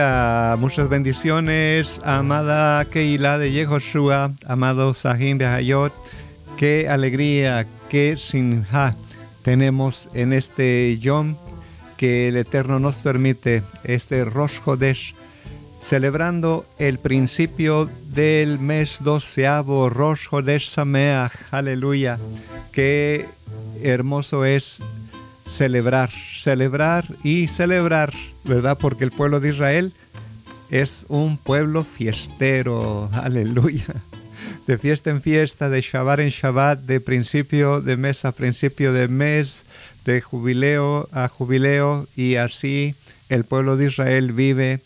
aleluya. Muchas bendiciones, amada Keilah de Yehoshua, amado Sahim Behayot. Qué alegría, qué simja tenemos en este Yom que el Eterno nos permite, este Rosh Chodesh, celebrando el principio del mes 12avo, Rosh Chodesh Sameach, aleluya. Qué hermoso es celebrar, ¿verdad? Porque el pueblo de Israel es un pueblo fiestero, aleluya. De fiesta en fiesta, de Shabbat en Shabbat, de principio de mes a principio de mes, de jubileo a jubileo, y así el pueblo de Israel vive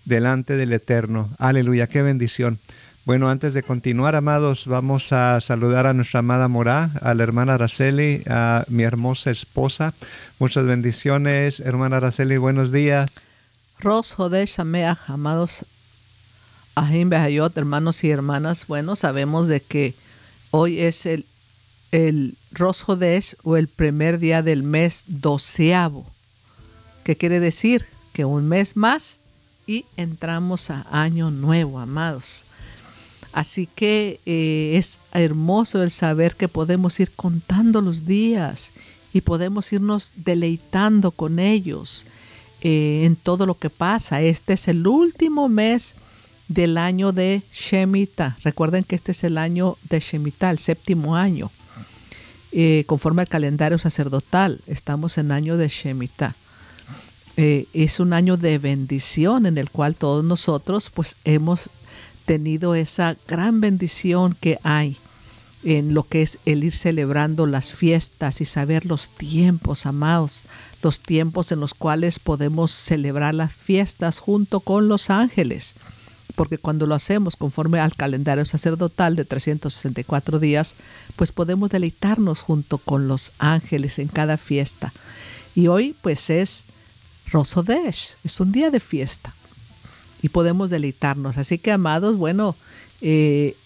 delante del Eterno. Aleluya, qué bendición. Bueno, antes de continuar, amados, vamos a saludar a nuestra amada Morá, a la hermana Araceli, a mi hermosa esposa. Muchas bendiciones, hermana Araceli, buenos días. Rosh Chodesh Sameach, amados Ahim Behayot, hermanos y hermanas. Bueno, sabemos de que hoy es el Rosh Chodesh, o el primer día del mes 12avo. ¿Qué quiere decir? Que un mes más y entramos a año nuevo, amados. Así que es hermoso el saber que podemos ir contando los días y podemos irnos deleitando con ellos en todo lo que pasa. Este es el último mes del año de Shemitah. Recuerden que este es el año de Shemitah, el séptimo año. Conforme al calendario sacerdotal, estamos en año de Shemitah. Es un año de bendición en el cual todos nosotros pues hemos tenido esa gran bendición que hay en lo que es el ir celebrando las fiestas y saber los tiempos, amados, los tiempos en los cuales podemos celebrar las fiestas junto con los ángeles, porque cuando lo hacemos conforme al calendario sacerdotal de 364 días, pues podemos deleitarnos junto con los ángeles en cada fiesta. Y hoy pues es Rosh Chodesh, es un día de fiesta y podemos deleitarnos. Así que, amados, bueno,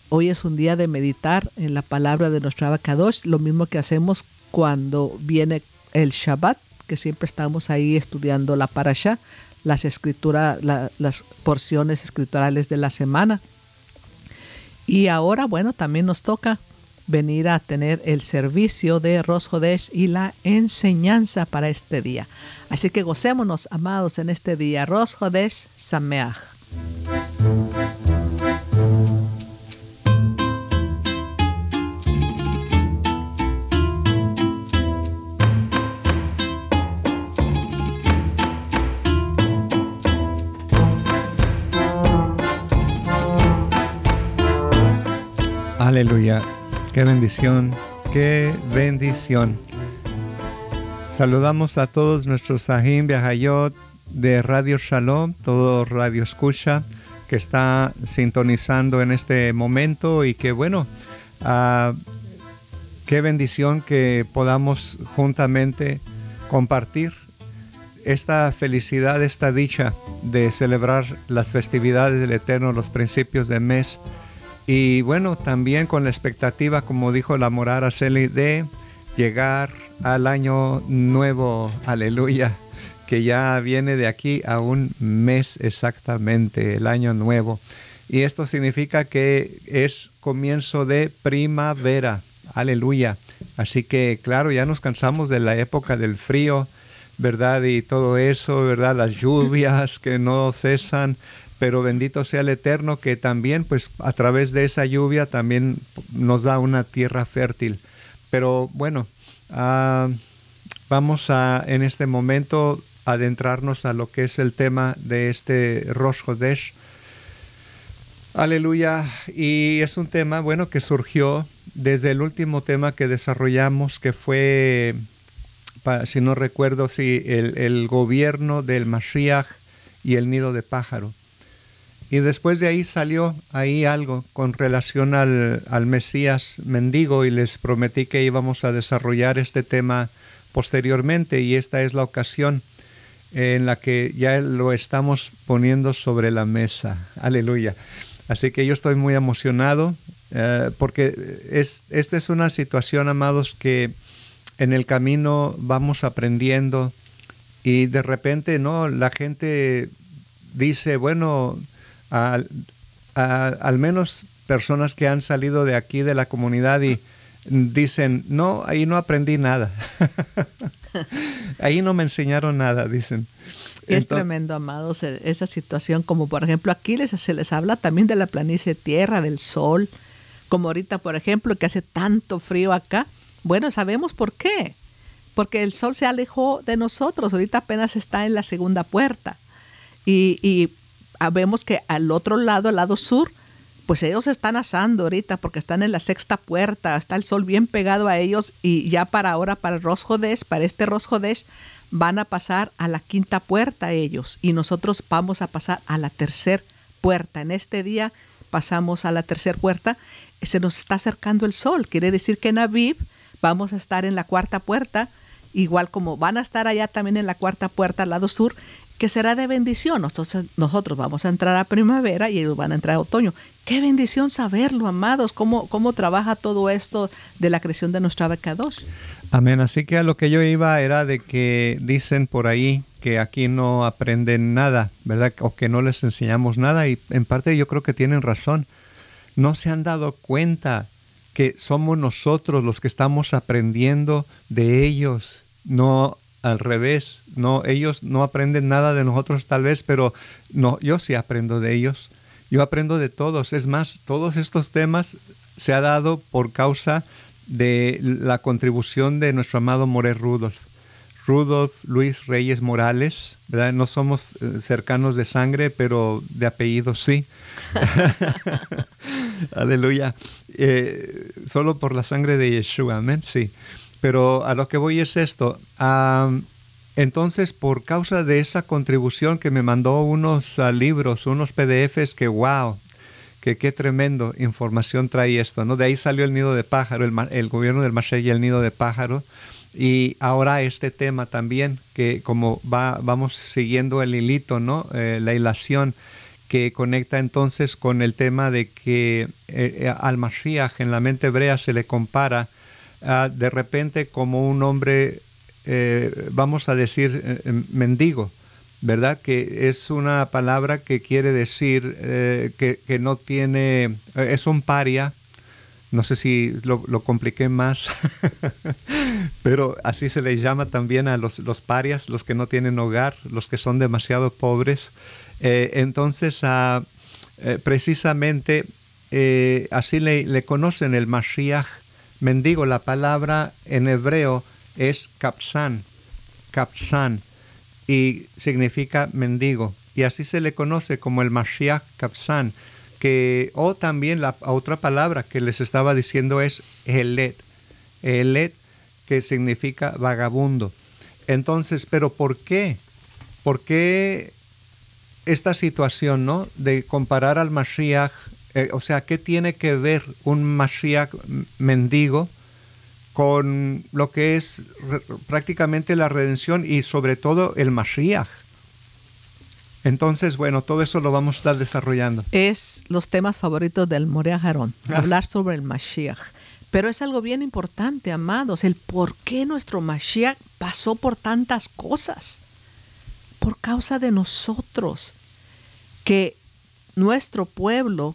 hoy es un día de meditar en la palabra de nuestro Abba Kadosh, lo mismo que hacemos cuando viene el Shabbat, que siempre estamos ahí estudiando la parashá, las porciones escriturales de la semana. Y ahora, bueno, también nos toca venir a tener el servicio de Rosh Chodesh y la enseñanza para este día. Así que gocémonos, amados, en este día. Rosh Chodesh Sameach. Aleluya, qué bendición, qué bendición. Saludamos a todos nuestros Sahim Behayot de Radio Shalom, todo Radio Escucha que está sintonizando en este momento, y que bueno, qué bendición que podamos juntamente compartir esta felicidad, esta dicha de celebrar las festividades del Eterno, los principios de mes. Y bueno, también con la expectativa, como dijo la Morá Araceli, de llegar al año nuevo, aleluya, que ya viene de aquí a un mes exactamente, el año nuevo. Y esto significa que es comienzo de primavera, aleluya. Así que claro, ya nos cansamos de la época del frío, ¿verdad? Y todo eso, ¿verdad? Las lluvias que no cesan. Pero bendito sea el Eterno, que también, pues, a través de esa lluvia también nos da una tierra fértil. Pero bueno, vamos a, en este momento, adentrarnos a lo que es el tema de este Rosh Chodesh. Aleluya. Y es un tema, bueno, que surgió desde el último tema que desarrollamos, que fue, si no recuerdo, el gobierno del Mashiach y el nido de pájaro. Y después de ahí salió ahí algo con relación al Mesías mendigo, y les prometí que íbamos a desarrollar este tema posteriormente, y esta es la ocasión en la que ya lo estamos poniendo sobre la mesa. Aleluya. Así que yo estoy muy emocionado porque esta es una situación, amados, que en el camino vamos aprendiendo, y de repente, ¿no? La gente dice, bueno, al menos personas que han salido de aquí de la comunidad y dicen, no, ahí no aprendí nada. Ahí no me enseñaron nada, dicen. Es tremendo, amados, esa situación. Como por ejemplo aquí se les habla también de la planicie tierra, del sol. Como ahorita, por ejemplo, que hace tanto frío acá. Bueno, sabemos por qué. Porque el sol se alejó de nosotros. Ahorita apenas está en la segunda puerta. Y vemos que al otro lado, al lado sur, pues ellos están asando ahorita porque están en la sexta puerta. Está el sol bien pegado a ellos. Y ya para ahora, para el Rosh Hodesh, para este Rosh Hodesh, van a pasar a la quinta puerta ellos. Y nosotros vamos a pasar a la tercera puerta. En este día pasamos a la tercera puerta. Se nos está acercando el sol. Quiere decir que en Aviv vamos a estar en la cuarta puerta, igual como van a estar allá también en la cuarta puerta al lado sur, que será de bendición. Nosotros vamos a entrar a primavera y ellos van a entrar a otoño. Qué bendición saberlo, amados, cómo trabaja todo esto de la creación de nuestra Abacadosh. Amén. Así que a lo que yo iba era de que dicen por ahí que aquí no aprenden nada, ¿verdad? O que no les enseñamos nada, y en parte yo creo que tienen razón. No se han dado cuenta que somos nosotros los que estamos aprendiendo de ellos, no al revés. No, ellos no aprenden nada de nosotros tal vez, pero no, yo sí aprendo de ellos. Yo aprendo de todos. Es más, todos estos temas se ha dado por causa de la contribución de nuestro amado Moré Rudolf Luis Reyes Morales, ¿verdad? No somos cercanos de sangre, pero de apellido sí. Aleluya. Solo por la sangre de Yeshua, amén, sí. Pero a lo que voy es esto. Entonces, por causa de esa contribución que me mandó unos libros, unos PDFs que wow, que qué tremendo información trae esto, ¿no? De ahí salió el nido de pájaro, el gobierno del Mashiach y el nido de pájaro. Y ahora este tema también, que como vamos siguiendo el hilito, ¿no? La hilación que conecta entonces con el tema de que al Mashiach en la mente hebrea se le compara de repente como un hombre, vamos a decir, mendigo, ¿verdad? Que es una palabra que quiere decir que no tiene, es un paria. No sé si lo compliqué más, pero así se les llama también a los parias, los que no tienen hogar, los que son demasiado pobres. Entonces, precisamente así le conocen el Mashiach mendigo. La palabra en hebreo es kapsan, y significa mendigo. Y así se le conoce como el Mashiach kapsan. O también la otra palabra que les estaba diciendo es Elet, que significa vagabundo. Entonces, ¿pero por qué? ¿Por qué esta situación, ¿no? De comparar al Mashiach, o sea, ¿qué tiene que ver un Mashiach mendigo con lo que es prácticamente la redención y sobre todo el Mashiach? Entonces, bueno, todo eso lo vamos a estar desarrollando. Es los temas favoritos del Moré Aharón, hablar sobre el Mashiach. Pero es algo bien importante, amados, el por qué nuestro Mashiach pasó por tantas cosas. Por causa de nosotros, que nuestro pueblo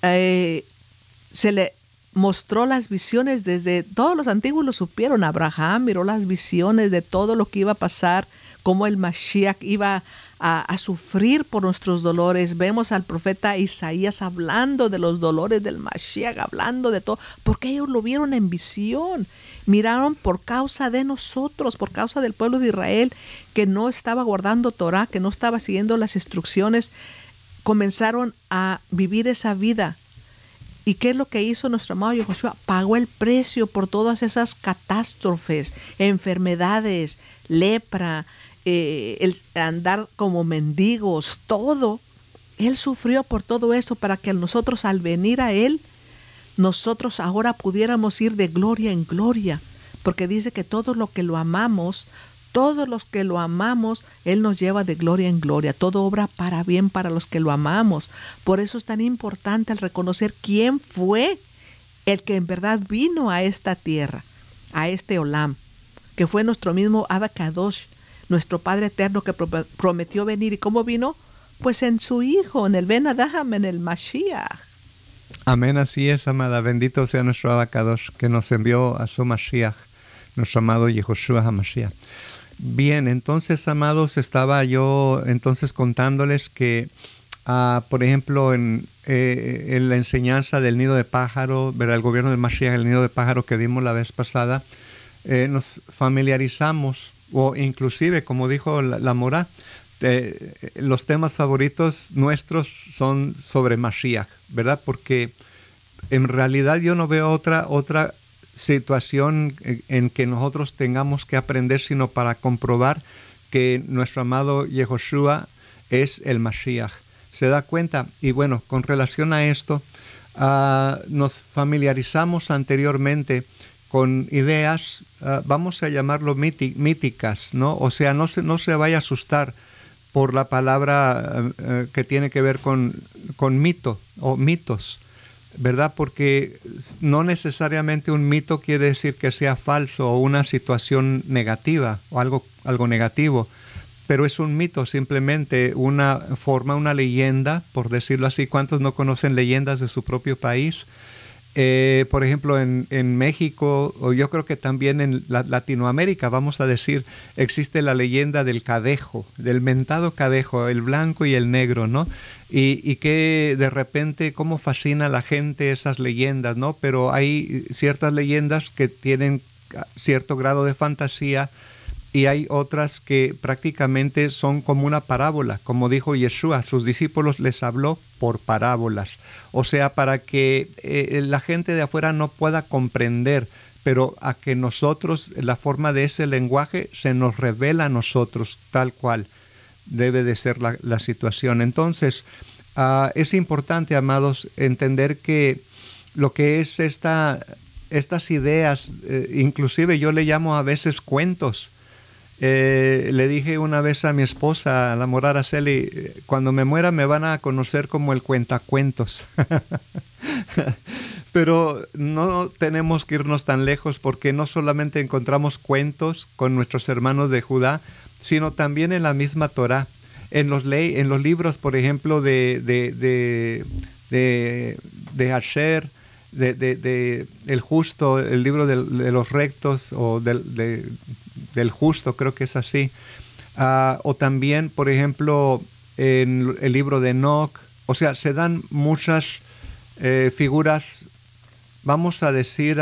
se le mostró las visiones desde, todos los antiguos lo supieron. Abraham miró las visiones de todo lo que iba a pasar, cómo el Mashiach iba a sufrir por nuestros dolores. Vemos al profeta Isaías hablando de los dolores del Mashiach, hablando de todo, porque ellos lo vieron en visión. Miraron por causa de nosotros, por causa del pueblo de Israel, que no estaba guardando Torah, que no estaba siguiendo las instrucciones, comenzaron a vivir esa vida. ¿Y qué es lo que hizo nuestro amado Yehoshua? Pagó el precio por todas esas catástrofes, enfermedades, lepra, el andar como mendigos, todo. Él sufrió por todo eso para que nosotros, al venir a Él, nosotros ahora pudiéramos ir de gloria en gloria, porque dice que todos los que lo amamos, Él nos lleva de gloria en gloria. Todo obra para bien para los que lo amamos. Por eso es tan importante el reconocer quién fue el que en verdad vino a esta tierra, a este Olam, que fue nuestro mismo Abacadosh, nuestro Padre eterno, que prometió venir. ¿Y cómo vino? pues en su Hijo, en el Ben Adaham, en el Mashiach. Amén, así es, amada. Bendito sea nuestro Abacados, que nos envió a su Mashiach, nuestro amado Yehoshua HaMashiach. Bien, entonces, amados, estaba yo entonces contándoles que, por ejemplo, en la enseñanza del nido de pájaro, ¿verdad? El gobierno del Mashiach, el nido de pájaro que dimos la vez pasada, nos familiarizamos, o inclusive, como dijo la Morá, los temas favoritos nuestros son sobre Mashiach, ¿verdad? Porque en realidad yo no veo otra situación en que nosotros tengamos que aprender, sino para comprobar que nuestro amado Yehoshua es el Mashiach. ¿Se da cuenta? Y bueno, con relación a esto, nos familiarizamos anteriormente con ideas, vamos a llamarlo míticas, ¿no? O sea, no se vaya a asustar por la palabra que tiene que ver con mito o mitos, ¿verdad? Porque no necesariamente un mito quiere decir que sea falso o una situación negativa o algo negativo, pero es un mito, simplemente una forma, una leyenda, por decirlo así. ¿Cuántos no conocen leyendas de su propio país? Por ejemplo, en México, o yo creo que también en Latinoamérica, vamos a decir, existe la leyenda del cadejo, del mentado cadejo, el blanco y el negro, ¿no? Y que de repente, cómo fascina a la gente esas leyendas, ¿no? Pero hay ciertas leyendas que tienen cierto grado de fantasía, y hay otras que prácticamente son como una parábola, como dijo Yeshua, sus discípulos les habló por parábolas, o sea, para que la gente de afuera no pueda comprender, pero a que nosotros, la forma de ese lenguaje se nos revela a nosotros tal cual debe de ser la situación. Entonces, es importante, amados, entender que lo que es estas ideas, inclusive yo le llamo a veces cuentos. Le dije una vez a mi esposa, a la Morá Araceli, cuando me muera me van a conocer como el cuentacuentos. Pero no tenemos que irnos tan lejos, porque no solamente encontramos cuentos con nuestros hermanos de Judá, sino también en la misma Torá, en los libros, por ejemplo, de Asher, de el justo, el libro de los rectos, o del justo, creo que es así. O también, por ejemplo, en el libro de Enoch. O sea, se dan muchas figuras, vamos a decir,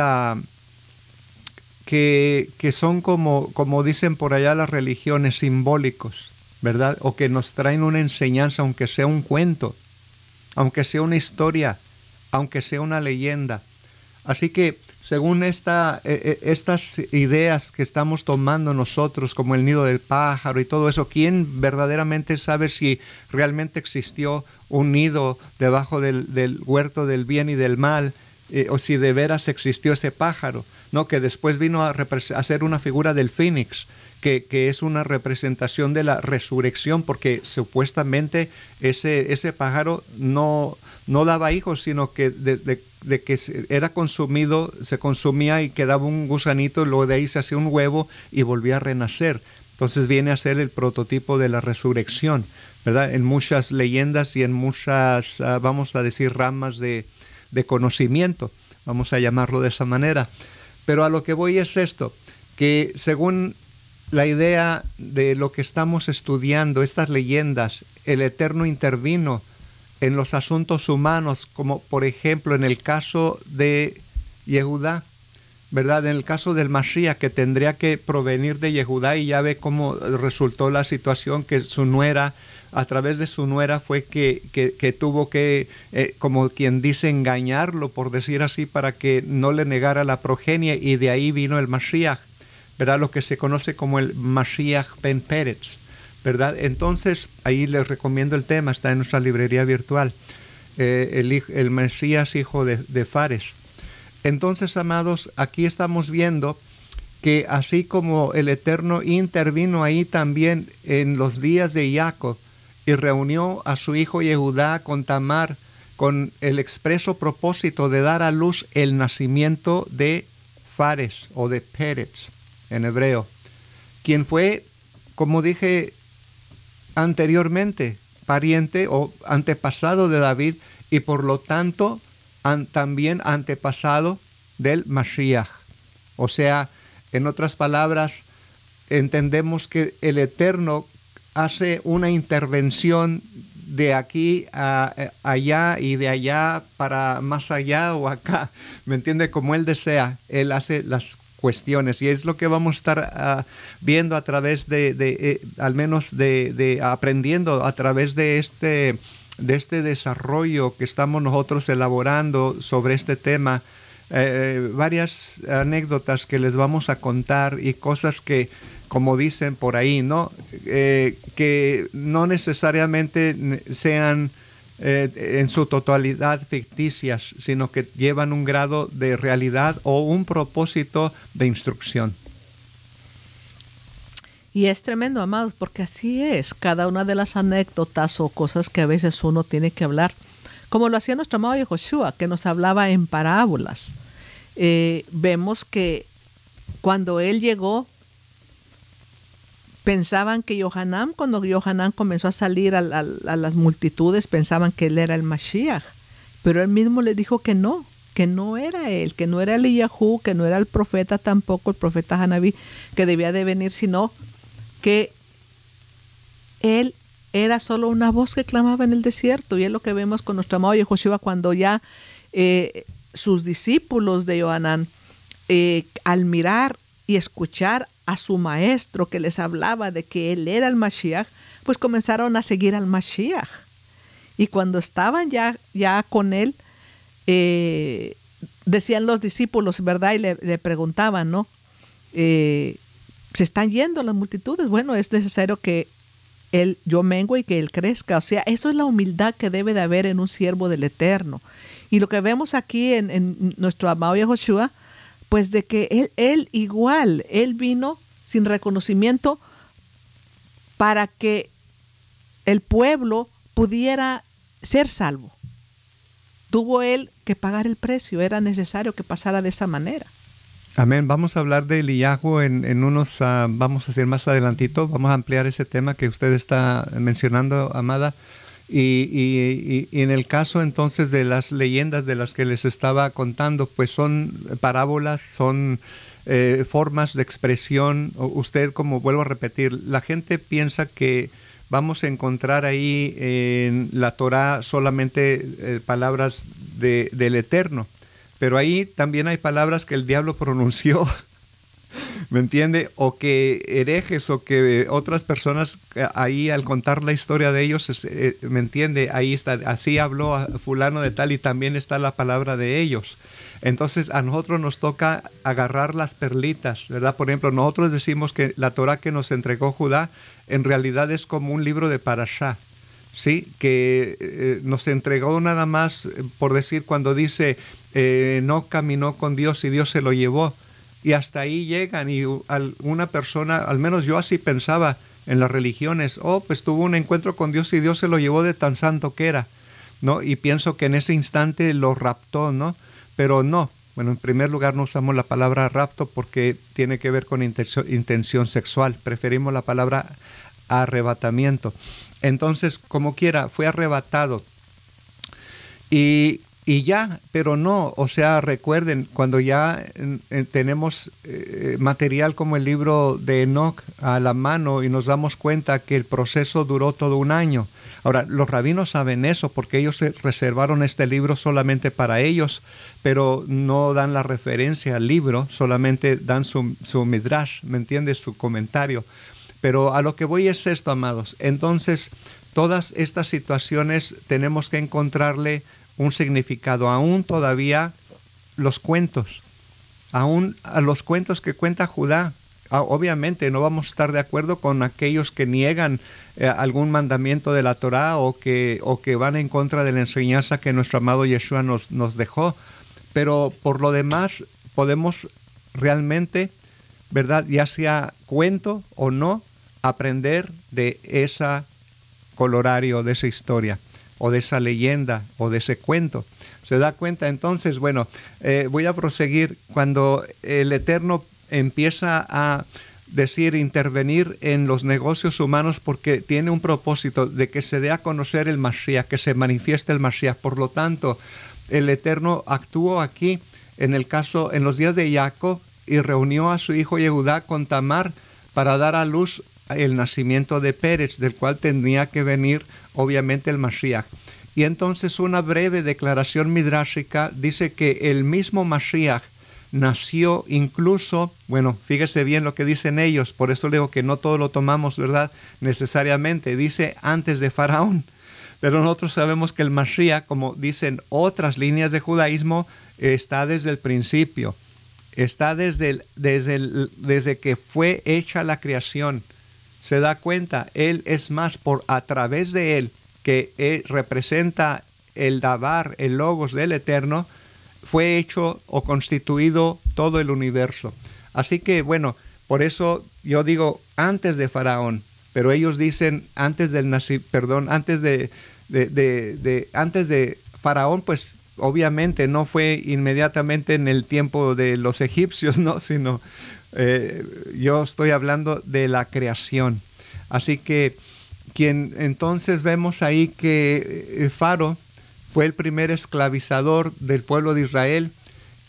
que son como dicen por allá las religiones, simbólicos, ¿verdad? O que nos traen una enseñanza, aunque sea un cuento, aunque sea una historia, aunque sea una leyenda. Así que, según estas ideas que estamos tomando nosotros, como el nido del pájaro y todo eso, ¿quién verdaderamente sabe si realmente existió un nido debajo del huerto del bien y del mal, o si de veras existió ese pájaro, ¿no? Que después vino a ser una figura del Fénix, que es una representación de la resurrección, porque supuestamente ese pájaro no daba hijos, sino que de que era consumido, se consumía y quedaba un gusanito, y luego de ahí se hacía un huevo y volvía a renacer. Entonces viene a ser el prototipo de la resurrección, ¿verdad? En muchas leyendas y en muchas, vamos a decir, ramas de conocimiento, vamos a llamarlo de esa manera. Pero a lo que voy es esto, que según la idea de lo que estamos estudiando, estas leyendas, el Eterno intervino en los asuntos humanos, como por ejemplo en el caso de Yehudá, ¿verdad? En el caso del Mashiach, que tendría que provenir de Yehudá, y ya ve cómo resultó la situación, que su nuera, a través de su nuera fue que tuvo que, como quien dice, engañarlo, por decir así, para que no le negara la progenie, y de ahí vino el Mashiach, ¿verdad? Lo que se conoce como el Mashiach ben Peretz, ¿verdad? Entonces, ahí les recomiendo el tema, está en nuestra librería virtual, el Mesías hijo de Fares. Entonces, amados, aquí estamos viendo que así como el Eterno intervino ahí también en los días de Jacob y reunió a su hijo Yehudá con Tamar, con el expreso propósito de dar a luz el nacimiento de Fares o de Peretz en hebreo, quien fue, como dije anteriormente, pariente o antepasado de David y por lo tanto también antepasado del Mashiach. O sea, en otras palabras, entendemos que el Eterno hace una intervención de aquí a allá y de allá para más allá o acá, ¿me entiende? Como Él desea, Él hace las cuestiones y es lo que vamos a estar viendo a través al menos aprendiendo a través de este desarrollo que estamos nosotros elaborando sobre este tema. Varias anécdotas que les vamos a contar y cosas que, como dicen por ahí, ¿no? Que no necesariamente sean en su totalidad ficticias, sino que llevan un grado de realidad o un propósito de instrucción. Y es tremendo, amados, porque así es cada una de las anécdotas o cosas que a veces uno tiene que hablar, como lo hacía nuestro amado Yehoshua, que nos hablaba en parábolas. Vemos que cuando él llegó, pensaban que cuando Yohanan comenzó a salir a las multitudes, pensaban que él era el Mashiach, pero él mismo les dijo que no era él, que no era el Eliyahu, que no era el profeta tampoco, el profeta Hanabí, que debía de venir, sino que él era solo una voz que clamaba en el desierto. Y es lo que vemos con nuestro amado Yehoshua cuando ya sus discípulos de Yohanan, al mirar y escuchar a su maestro que les hablaba de que él era el Mashiach, pues comenzaron a seguir al Mashiach. Y cuando estaban ya con él, decían los discípulos, ¿verdad? Y le preguntaban, ¿no? Se están yendo las multitudes. Bueno, es necesario que yo mengue y que él crezca. O sea, eso es la humildad que debe de haber en un siervo del Eterno. Y lo que vemos aquí en nuestro amado Yehoshua, pues de que él vino sin reconocimiento para que el pueblo pudiera ser salvo. Tuvo él que pagar el precio, era necesario que pasara de esa manera. Amén. Vamos a hablar de Eliyahu en unos, vamos a hacer más adelantito, vamos a ampliar ese tema que usted está mencionando, amada. Y en el caso entonces de las leyendas de las que les estaba contando, pues son parábolas, son formas de expresión. Usted, como vuelvo a repetir, la gente piensa que vamos a encontrar ahí en la Torá solamente palabras del Eterno, pero ahí también hay palabras que el diablo pronunció, ¿me entiende? O que herejes o que otras personas ahí al contar la historia de ellos, ¿me entiende? Ahí está, así habló a fulano de tal y también está la palabra de ellos. Entonces a nosotros nos toca agarrar las perlitas, ¿verdad? Por ejemplo, nosotros decimos que la Torá que nos entregó Judá en realidad es como un libro de Parashá, ¿sí? Que nos entregó nada más, por decir, cuando dice no caminó con Dios y Dios se lo llevó. Y hasta ahí llegan y una persona, al menos yo así pensaba en las religiones, pues tuvo un encuentro con Dios y Dios se lo llevó de tan santo que era, ¿no? Y pienso que en ese instante lo raptó, ¿no? Pero no. Bueno, en primer lugar no usamos la palabra rapto porque tiene que ver con intención sexual. Preferimos la palabra arrebatamiento. Entonces, como quiera, fue arrebatado. Y ya, pero no, o sea, recuerden, cuando ya tenemos material como el libro de Enoch a la mano y nos damos cuenta que el proceso duró todo un año. Ahora, los rabinos saben eso porque ellos se reservaron este libro solamente para ellos, pero no dan la referencia al libro, solamente dan su midrash, ¿me entiendes? Su comentario. Pero a lo que voy es esto, amados. Entonces, todas estas situaciones tenemos que encontrarle un significado. Aún todavía los cuentos, aún a los cuentos que cuenta Judá, obviamente no vamos a estar de acuerdo con aquellos que niegan algún mandamiento de la Torá o que van en contra de la enseñanza que nuestro amado Yeshua nos dejó, pero por lo demás podemos realmente, ¿verdad? Ya sea cuento o no, aprender de esa colorario, de esa historia o de esa leyenda o de ese cuento. ¿Se da cuenta? Entonces, bueno, voy a proseguir. Cuando el Eterno empieza a decir, intervenir en los negocios humanos porque tiene un propósito de que se dé a conocer el Mashiach, que se manifieste el Mashiach. Por lo tanto, el Eterno actuó aquí en los días de Jacob y reunió a su hijo Yehudá con Tamar para dar a luz el nacimiento de Pérez, del cual tendría que venir obviamente el Mashiach. Y entonces una breve declaración midrashica dice que el mismo Mashiach nació incluso, bueno, fíjese bien lo que dicen ellos, por eso digo que no todo lo tomamos, ¿verdad? Necesariamente, dice antes de Faraón. Pero nosotros sabemos que el Mashiach, como dicen otras líneas de judaísmo, está desde el principio. Está desde que fue hecha la creación. Se da cuenta, Él es más, a través de Él, que Él representa el Dabar, el Logos del Eterno, fue hecho o constituido todo el universo. Así que, bueno, por eso yo digo antes de Faraón, pero ellos dicen antes de Faraón, pues obviamente no fue inmediatamente en el tiempo de los egipcios, ¿no? Sino yo estoy hablando de la creación. Así que entonces vemos ahí que Faro fue el primer esclavizador del pueblo de Israel,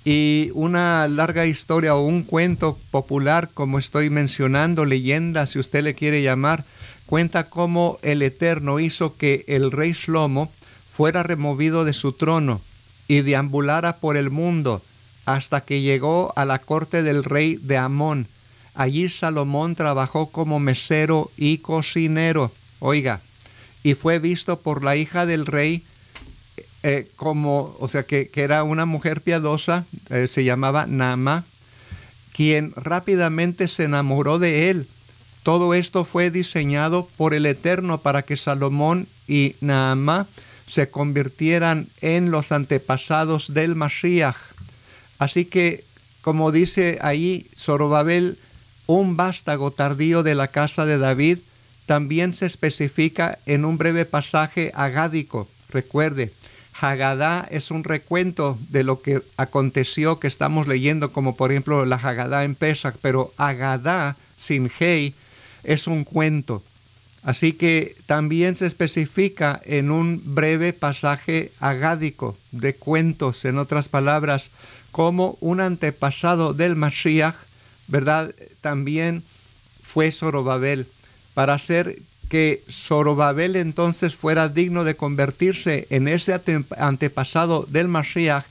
y una larga historia o un cuento popular, como estoy mencionando, leyenda, si usted le quiere llamar, cuenta cómo el Eterno hizo que el rey Shlomo fuera removido de su trono y deambulara por el mundo hasta que llegó a la corte del rey de Amón. Allí Salomón trabajó como mesero y cocinero, oiga, y fue visto por la hija del rey que era una mujer piadosa, se llamaba Naamá, quien rápidamente se enamoró de él. Todo esto fue diseñado por el Eterno para que Salomón y Naamá se convirtieran en los antepasados del Mashiach. Así que, como dice ahí Zorobabel, un vástago tardío de la casa de David, también se especifica en un breve pasaje hagádico. Recuerde, Hagadá es un recuento de lo que aconteció que estamos leyendo, como por ejemplo la Hagadá en Pesach, pero Hagadá sin Hei es un cuento. Así que también se especifica en un breve pasaje hagádico de cuentos, en otras palabras, como un antepasado del Mashiach, ¿verdad? También fue Zorobabel, para hacer que Zorobabel entonces fuera digno de convertirse en ese antepasado del Mashiach.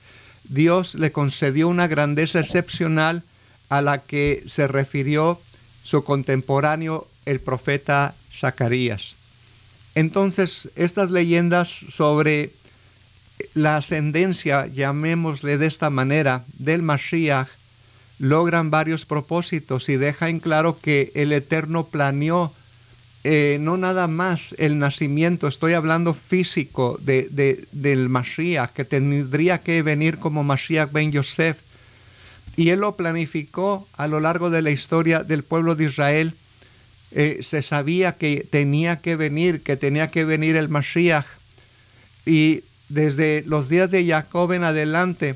Dios le concedió una grandeza excepcional a la que se refirió su contemporáneo, el profeta Zacarías. Entonces, estas leyendas sobre la ascendencia, llamémosle de esta manera, del Mashiach, logran varios propósitos y dejan claro que el Eterno planeó no nada más el nacimiento, estoy hablando físico del Mashiach, que tendría que venir como Mashiach ben Yosef, y Él lo planificó a lo largo de la historia del pueblo de Israel. Se sabía que tenía que venir el Mashiach, y desde los días de Jacob en adelante,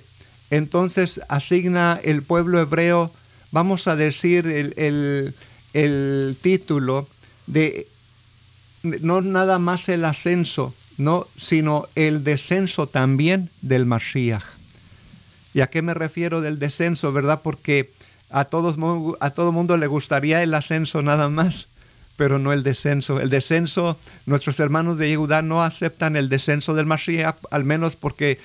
entonces asigna el pueblo hebreo, vamos a decir el título de no nada más el ascenso, no, sino el descenso también del Mashiach. ¿Y a qué me refiero del descenso, verdad? Porque a todo mundo le gustaría el ascenso nada más, pero no el descenso. El descenso, nuestros hermanos de Yehudá no aceptan el descenso del Mashiach, al menos porque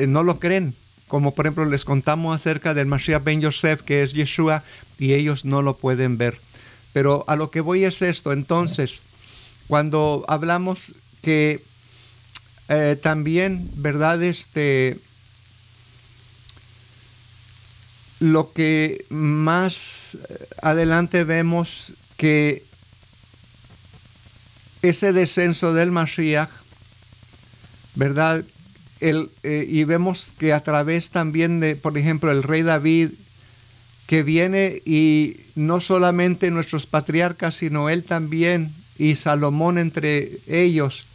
no lo creen. Como por ejemplo les contamos acerca del Mashiach ben Yosef, que es Yeshua, y ellos no lo pueden ver. Pero a lo que voy es esto. Entonces, cuando hablamos que también, ¿verdad? Lo que más adelante vemos que ese descenso del Mashiach, ¿verdad? Y vemos que a través también de, por ejemplo, el rey David, que viene, y no solamente nuestros patriarcas, sino él también, y Salomón entre ellos,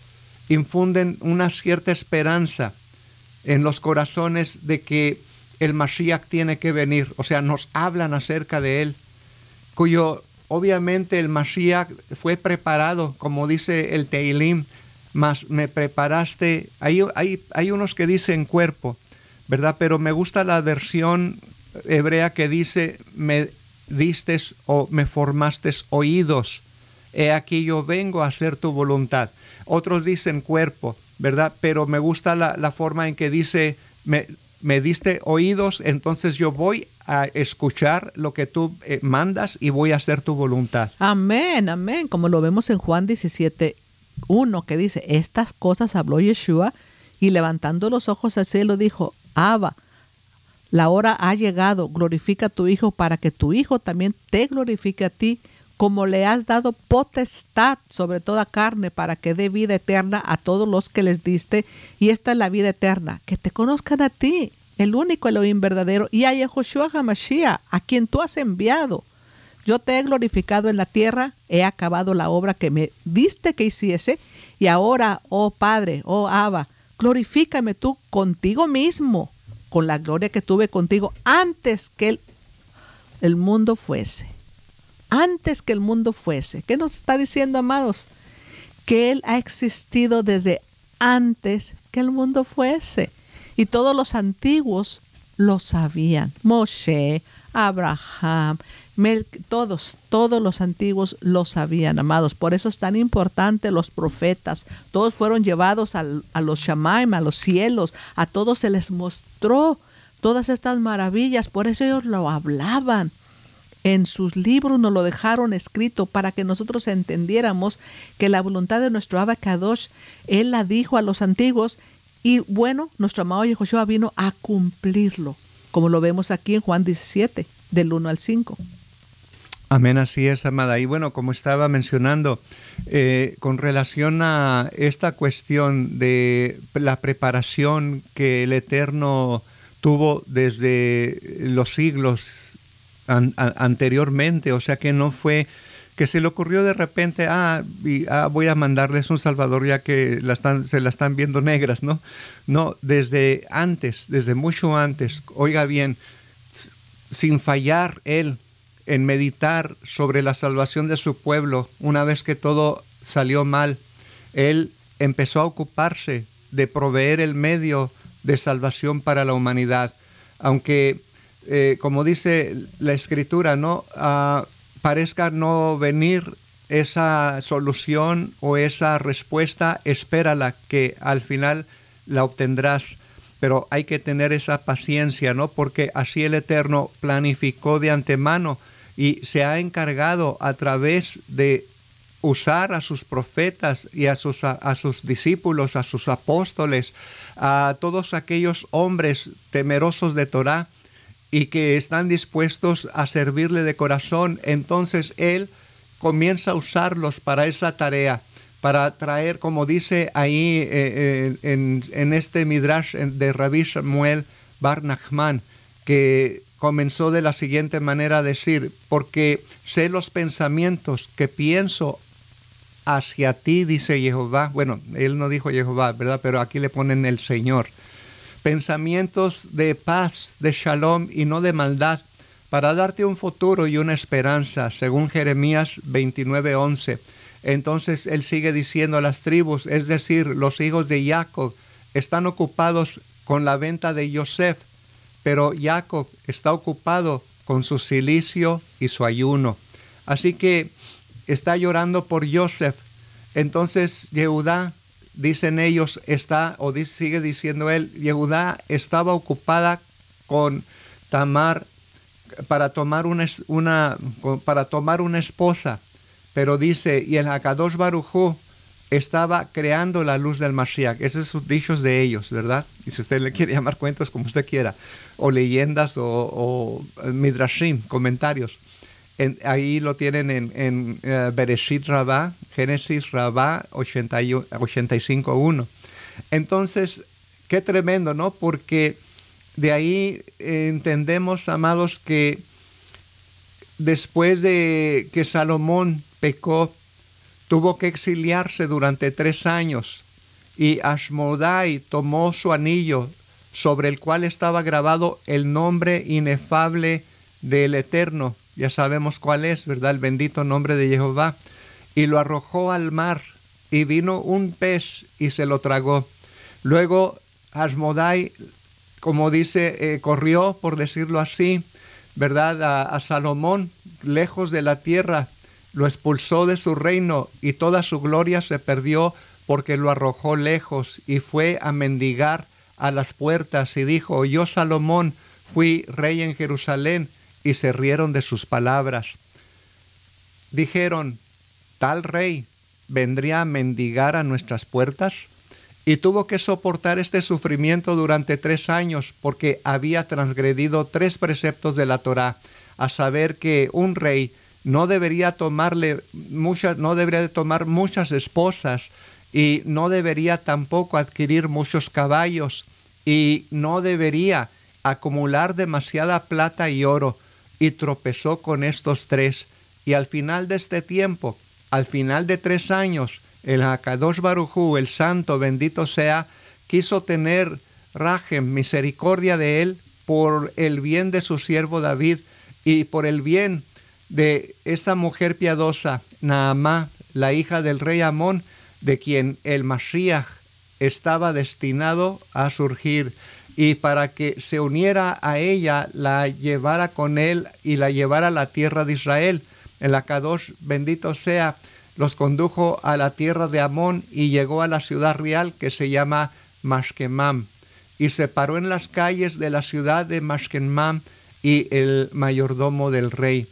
infunden una cierta esperanza en los corazones de que el Mashiach tiene que venir. O sea, nos hablan acerca de él, cuyo obviamente el Mashiach fue preparado, como dice el Teilim, mas me preparaste. Hay unos que dicen cuerpo, ¿verdad? Pero me gusta la versión hebrea que dice, me distes o me formaste oídos. He aquí yo vengo a hacer tu voluntad. Otros dicen cuerpo, ¿verdad? Pero me gusta la forma en que dice, me diste oídos, entonces yo voy a escuchar lo que tú mandas y voy a hacer tu voluntad. Amén, amén. Como lo vemos en Juan 17:1, que dice, estas cosas habló Yeshua y levantando los ojos al cielo dijo, Abba, la hora ha llegado, glorifica a tu Hijo para que tu Hijo también te glorifique a ti, como le has dado potestad sobre toda carne para que dé vida eterna a todos los que les diste. Y esta es la vida eterna, que te conozcan a ti, el único Elohim verdadero, y a Yehoshua HaMashiach, a quien tú has enviado. Yo te he glorificado en la tierra, he acabado la obra que me diste que hiciese, y ahora, oh Padre, oh Abba, glorifícame tú contigo mismo, con la gloria que tuve contigo antes que el mundo fuese. Antes que el mundo fuese. ¿Qué nos está diciendo, amados? Que Él ha existido desde antes que el mundo fuese. Y todos los antiguos lo sabían. Moshe, Abraham, todos los antiguos lo sabían, amados. Por eso es tan importante los profetas. Todos fueron llevados a los Shamaim, a los cielos. A todos se les mostró todas estas maravillas. Por eso ellos lo hablaban. En sus libros nos lo dejaron escrito para que nosotros entendiéramos que la voluntad de nuestro Abba Kadosh, Él la dijo a los antiguos y bueno, nuestro amado Yehoshua vino a cumplirlo, como lo vemos aquí en Juan 17, del 1 al 5. Amén, así es, amada. Y bueno, como estaba mencionando, con relación a esta cuestión de la preparación que el Eterno tuvo desde los siglos anteriormente, o sea que no fue que se le ocurrió de repente, voy a mandarles un Salvador ya que se la están viendo negras, ¿no? No, desde antes, desde mucho antes, oiga bien, sin fallar Él en meditar sobre la salvación de su pueblo, una vez que todo salió mal, Él empezó a ocuparse de proveer el medio de salvación para la humanidad, aunque como dice la Escritura, ¿no? Parezca no venir esa solución o esa respuesta, espérala, que al final la obtendrás. Pero hay que tener esa paciencia, ¿no? Porque así el Eterno planificó de antemano y se ha encargado a través de usar a sus profetas y a sus discípulos, a sus apóstoles, a todos aquellos hombres temerosos de Torá, y que están dispuestos a servirle de corazón. Entonces Él comienza a usarlos para esa tarea, para traer, como dice ahí en este Midrash de Rabbi Shmuel Bar Nachman, que comenzó de la siguiente manera a decir, porque sé los pensamientos que pienso hacia ti, dice Jehová. Bueno, Él no dijo Jehová, ¿verdad? Pero aquí le ponen el Señor. Pensamientos de paz, de shalom y no de maldad, para darte un futuro y una esperanza, según Jeremías 29:11. Entonces Él sigue diciendo, las tribus, es decir, los hijos de Jacob, están ocupados con la venta de Yosef, pero Jacob está ocupado con su cilicio y su ayuno. Así que está llorando por Yosef. Entonces Yehudá, dicen ellos, sigue diciendo él, Yehudá estaba ocupada con Tamar para tomar una esposa, pero dice, y el Hakadosh Baruj Hu estaba creando la luz del Mashiach. Esos son dichos de ellos, ¿verdad? Y si usted le quiere llamar cuentos como usted quiera, o leyendas, o midrashim, comentarios. Ahí lo tienen en Bereshit Rabá, Génesis Rabá 85:1. Entonces, qué tremendo, ¿no? Porque de ahí entendemos, amados, que después de que Salomón pecó, tuvo que exiliarse durante 3 años, y Ashmodai tomó su anillo sobre el cual estaba grabado el nombre inefable del Eterno, ya sabemos cuál es, ¿verdad? El bendito nombre de Jehová. Y lo arrojó al mar, y vino un pez y se lo tragó. Luego Asmodai, como dice, corrió, por decirlo así, ¿verdad? A Salomón, lejos de la tierra, lo expulsó de su reino, y toda su gloria se perdió porque lo arrojó lejos, y fue a mendigar a las puertas, y dijo: yo, Salomón, fui rey en Jerusalén, y se rieron de sus palabras. Dijeron: ¿tal rey vendría a mendigar a nuestras puertas? Y tuvo que soportar este sufrimiento durante 3 años, porque había transgredido 3 preceptos de la Torá, a saber que un rey no debería tomar muchas esposas, y no debería tampoco adquirir muchos caballos, y no debería acumular demasiada plata y oro, y tropezó con estos 3. Y al final de este tiempo, al final de 3 años, el Akadosh Baruj Hu, el Santo, bendito sea, quiso tener rajem, misericordia de él, por el bien de su siervo David, y por el bien de esa mujer piadosa, Naamá, la hija del rey Amón, de quien el Mashiach estaba destinado a surgir, y para que se uniera a ella, la llevara con él y la llevara a la tierra de Israel. El Akadosh, bendito sea, los condujo a la tierra de Amón, y llegó a la ciudad real que se llama Mashkemam, y se paró en las calles de la ciudad de Mashkemam y el mayordomo del rey.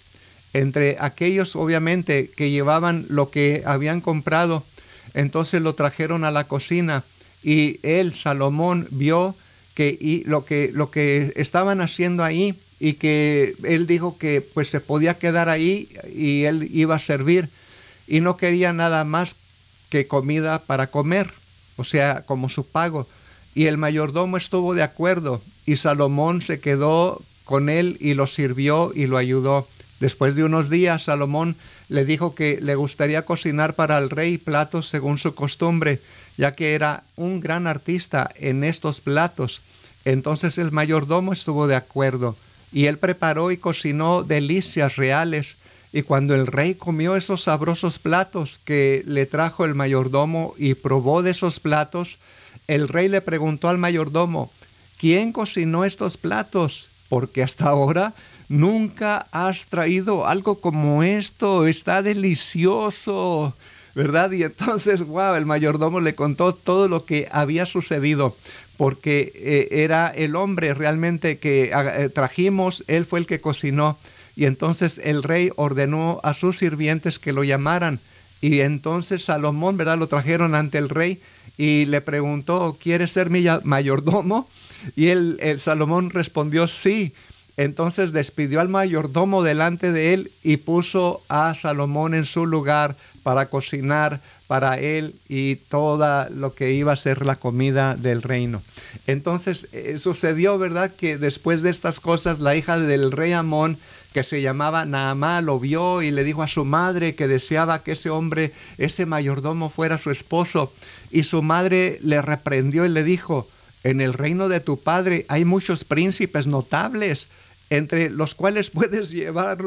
Entre aquellos, obviamente, que llevaban lo que habían comprado, entonces lo trajeron a la cocina, y él, Salomón, vio que lo que estaban haciendo ahí, y que él dijo que pues se podía quedar ahí y él iba a servir, y no quería nada más que comida para comer, o sea, como su pago. Y el mayordomo estuvo de acuerdo, y Salomón se quedó con él y lo sirvió y lo ayudó. Después de unos días, Salomón le dijo que le gustaría cocinar para el rey platos según su costumbre, ya que era un gran artista en estos platos. Entonces el mayordomo estuvo de acuerdo, y él preparó y cocinó delicias reales. Y cuando el rey comió esos sabrosos platos que le trajo el mayordomo y probó de esos platos, el rey le preguntó al mayordomo: ¿quién cocinó estos platos? Porque hasta ahora nunca has traído algo como esto, está delicioso, ¿verdad? Y entonces, wow, el mayordomo le contó todo lo que había sucedido, porque era el hombre realmente que trajimos, él fue el que cocinó. Y entonces el rey ordenó a sus sirvientes que lo llamaran, y entonces Salomón, ¿verdad?, lo trajeron ante el rey, y le preguntó: ¿quieres ser mi mayordomo? Y el Salomón respondió: sí. Entonces despidió al mayordomo delante de él, y puso a Salomón en su lugar para cocinar para él y todo lo que iba a ser la comida del reino. Entonces sucedió, ¿verdad?, que después de estas cosas, la hija del rey Amón, que se llamaba Naamá, lo vio y le dijo a su madre que deseaba que ese hombre, ese mayordomo, fuera su esposo. Y su madre le reprendió y le dijo: en el reino de tu padre hay muchos príncipes notables, entre los cuales puedes llevar,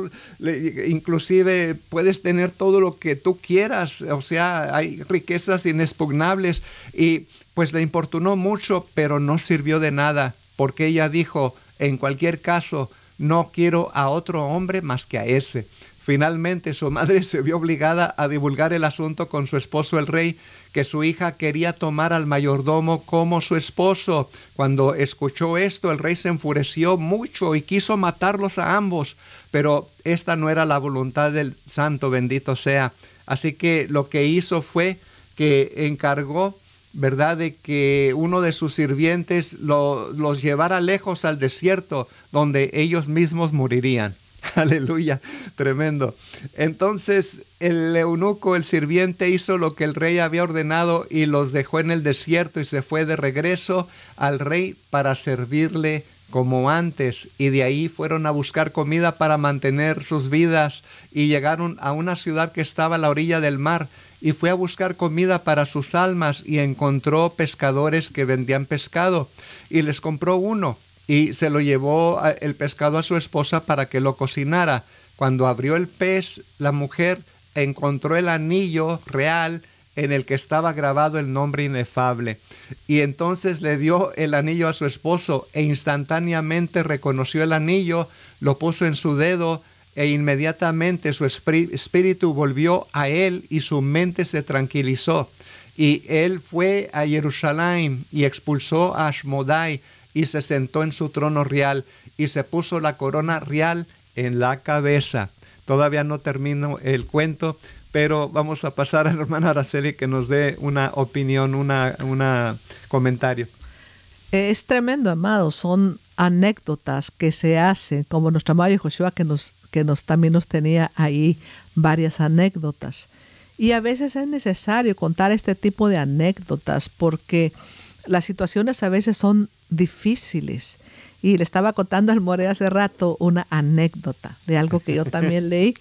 inclusive puedes tener todo lo que tú quieras, o sea, hay riquezas inexpugnables. Y pues le importunó mucho, pero no sirvió de nada, porque ella dijo: en cualquier caso, no quiero a otro hombre más que a ese. Finalmente su madre se vio obligada a divulgar el asunto con su esposo el rey, que su hija quería tomar al mayordomo como su esposo. Cuando escuchó esto, el rey se enfureció mucho y quiso matarlos a ambos, pero esta no era la voluntad del Santo, bendito sea. Así que lo que hizo fue que encargó, ¿verdad?, de que uno de sus sirvientes los llevara lejos al desierto, donde ellos mismos morirían. Aleluya, tremendo. Entonces el eunuco, el sirviente, hizo lo que el rey había ordenado y los dejó en el desierto, y se fue de regreso al rey para servirle como antes. Y de ahí fueron a buscar comida para mantener sus vidas, y llegaron a una ciudad que estaba a la orilla del mar, y fue a buscar comida para sus almas, y encontró pescadores que vendían pescado, y les compró uno, y se lo llevó el pescado a su esposa para que lo cocinara. Cuando abrió el pez, la mujer encontró el anillo real en el que estaba grabado el nombre inefable. Y entonces le dio el anillo a su esposo e instantáneamente reconoció el anillo, lo puso en su dedo e inmediatamente su espíritu volvió a él y su mente se tranquilizó. Y él fue a Jerusalén y expulsó a Ashmodai y se sentó en su trono real y se puso la corona real en la cabeza. Todavía no termino el cuento, pero vamos a pasar a la hermana Araceli que nos dé una opinión, una comentario. Es tremendo, amado. Son anécdotas que se hacen, como nuestra madre Joshua también nos tenía ahí varias anécdotas. Y a veces es necesario contar este tipo de anécdotas porque las situaciones a veces son difíciles. Y le estaba contando al More hace rato una anécdota de algo que yo también leí.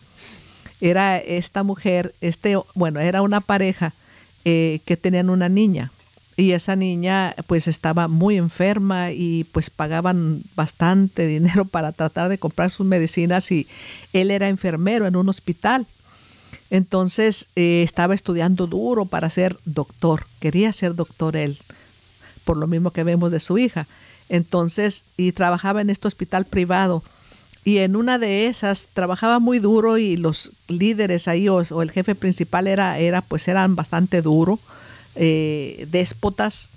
Era esta mujer, era una pareja que tenían una niña. Y esa niña pues estaba muy enferma y pues pagaban bastante dinero para tratar de comprar sus medicinas y él era enfermero en un hospital. Entonces estaba estudiando duro para ser doctor. Quería ser doctor él, por lo mismo que vemos de su hija. Entonces, y trabajaba en este hospital privado. Y en una de esas trabajaba muy duro y los líderes ahí o el jefe principal eran bastante duros, déspotas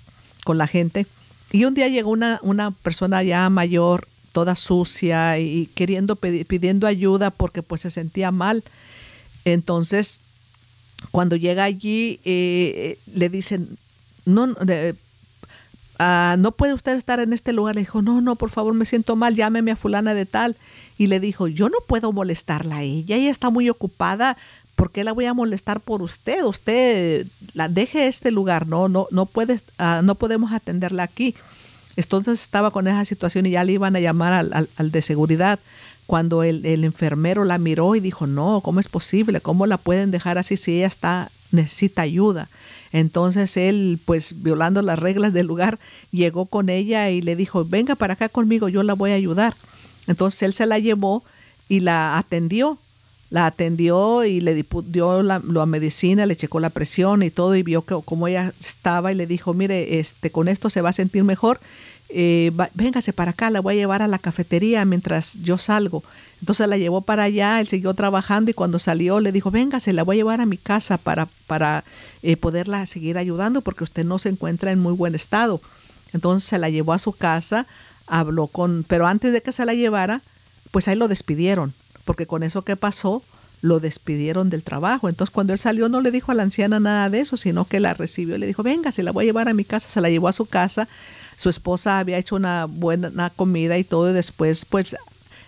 con la gente. Y un día llegó una persona ya mayor, toda sucia y pidiendo ayuda porque pues se sentía mal. Entonces, cuando llega allí, le dicen, no puede usted estar en este lugar. Le dijo, no, por favor, me siento mal, llámeme a fulana de tal. Y le dijo, yo no puedo molestarla a ella está muy ocupada, ¿por qué la voy a molestar por usted? Usted deje este lugar, no podemos atenderla aquí. Entonces estaba con esa situación y ya le iban a llamar al de seguridad. Cuando el enfermero la miró y dijo, no, ¿cómo es posible? ¿Cómo la pueden dejar así si ella necesita ayuda? Entonces él, pues violando las reglas del lugar, llegó con ella y le dijo, venga para acá conmigo, yo la voy a ayudar. Entonces él se la llevó y la atendió y le dio la medicina, le checó la presión y todo y vio cómo ella estaba y le dijo, mire, con esto se va a sentir mejor. Véngase para acá, la voy a llevar a la cafetería mientras yo salgo. Entonces la llevó para allá, él siguió trabajando y cuando salió le dijo, véngase, la voy a llevar a mi casa para poderla seguir ayudando porque usted no se encuentra en muy buen estado. Entonces se la llevó a su casa, pero antes de que se la llevara, pues ahí lo despidieron, porque con eso que pasó, lo despidieron del trabajo. Entonces cuando él salió no le dijo a la anciana nada de eso, sino que la recibió y le dijo, véngase, la voy a llevar a mi casa. Se la llevó a su casa. Su esposa había hecho una buena comida y todo, y después, pues,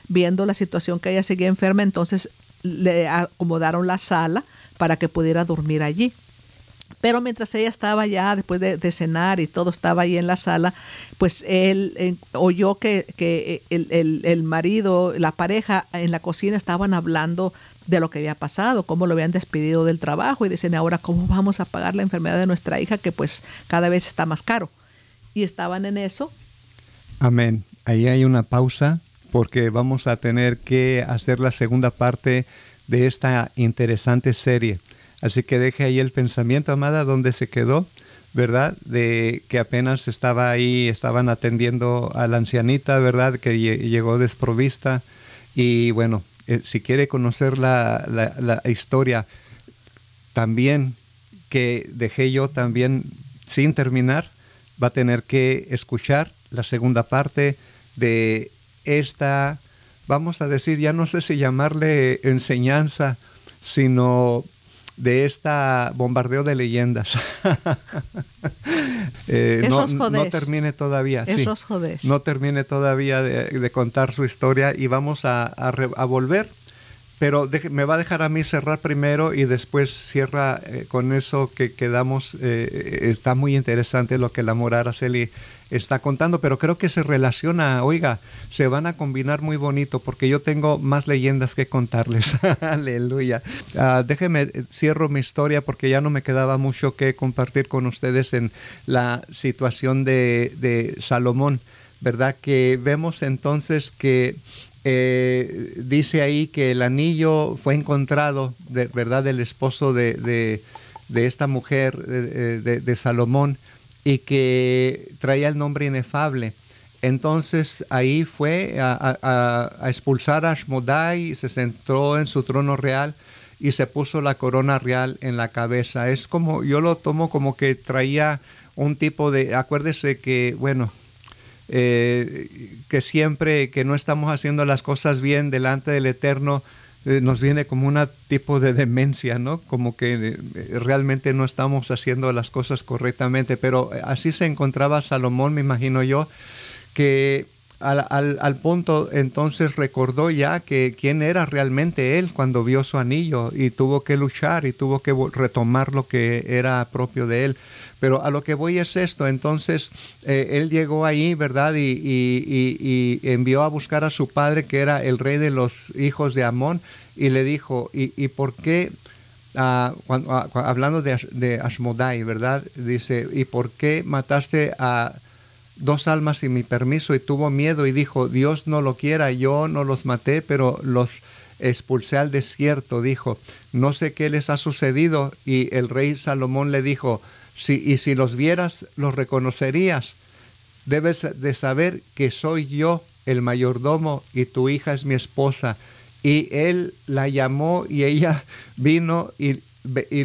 viendo la situación que ella seguía enferma, entonces le acomodaron la sala para que pudiera dormir allí. Pero mientras ella estaba ya, después de cenar y todo estaba ahí en la sala, pues él oyó que el marido, la pareja en la cocina estaban hablando de lo que había pasado, cómo lo habían despedido del trabajo y dicen, ahora, ¿cómo vamos a pagar la enfermedad de nuestra hija que pues cada vez está más caro? Y estaban en eso. Amén. Ahí hay una pausa porque vamos a tener que hacer la segunda parte de esta interesante serie. Así que deje ahí el pensamiento, amada, donde se quedó, ¿verdad? De que apenas estaban atendiendo a la ancianita, ¿verdad? Que llegó desprovista. Y bueno, si quiere conocer la historia también que dejé yo también sin terminar, va a tener que escuchar la segunda parte de esta, vamos a decir, ya no sé si llamarle enseñanza, sino de esta bombardeo de leyendas. No termine todavía. No termine todavía de contar su historia y vamos a volver. Pero me va a dejar a mí cerrar primero y después cierra con eso que quedamos. Está muy interesante lo que la Mora Araceli está contando, pero creo que se relaciona, oiga, se van a combinar muy bonito porque yo tengo más leyendas que contarles. Aleluya. Déjeme, cierro mi historia porque ya no me quedaba mucho que compartir con ustedes en la situación de Salomón, ¿verdad? Que vemos entonces que dice ahí que el anillo fue encontrado, ¿verdad?, del esposo de esta mujer, de Salomón, y que traía el nombre inefable. Entonces ahí fue a expulsar a Ashmodai, se sentó en su trono real y se puso la corona real en la cabeza. Es como, yo lo tomo como que traía un tipo de, acuérdese que, bueno, que siempre que no estamos haciendo las cosas bien delante del Eterno, nos viene como un tipo de demencia, ¿no? Como que realmente no estamos haciendo las cosas correctamente, pero así se encontraba Salomón, me imagino yo, que al punto entonces recordó ya que quién era realmente él cuando vio su anillo y tuvo que luchar y tuvo que retomar lo que era propio de él. Pero a lo que voy es esto, entonces él llegó ahí, ¿verdad? Y envió a buscar a su padre, que era el rey de los hijos de Amón, y le dijo, ¿y por qué? Hablando de Ashmodai, ¿verdad? Dice, ¿y por qué mataste a 2 almas sin mi permiso? Y tuvo miedo y dijo, Dios no lo quiera, yo no los maté, pero los expulsé al desierto. Dijo, no sé qué les ha sucedido. Y el rey Salomón le dijo, si los vieras, los reconocerías. Debes de saber que soy yo el mayordomo y tu hija es mi esposa. Y él la llamó y ella vino y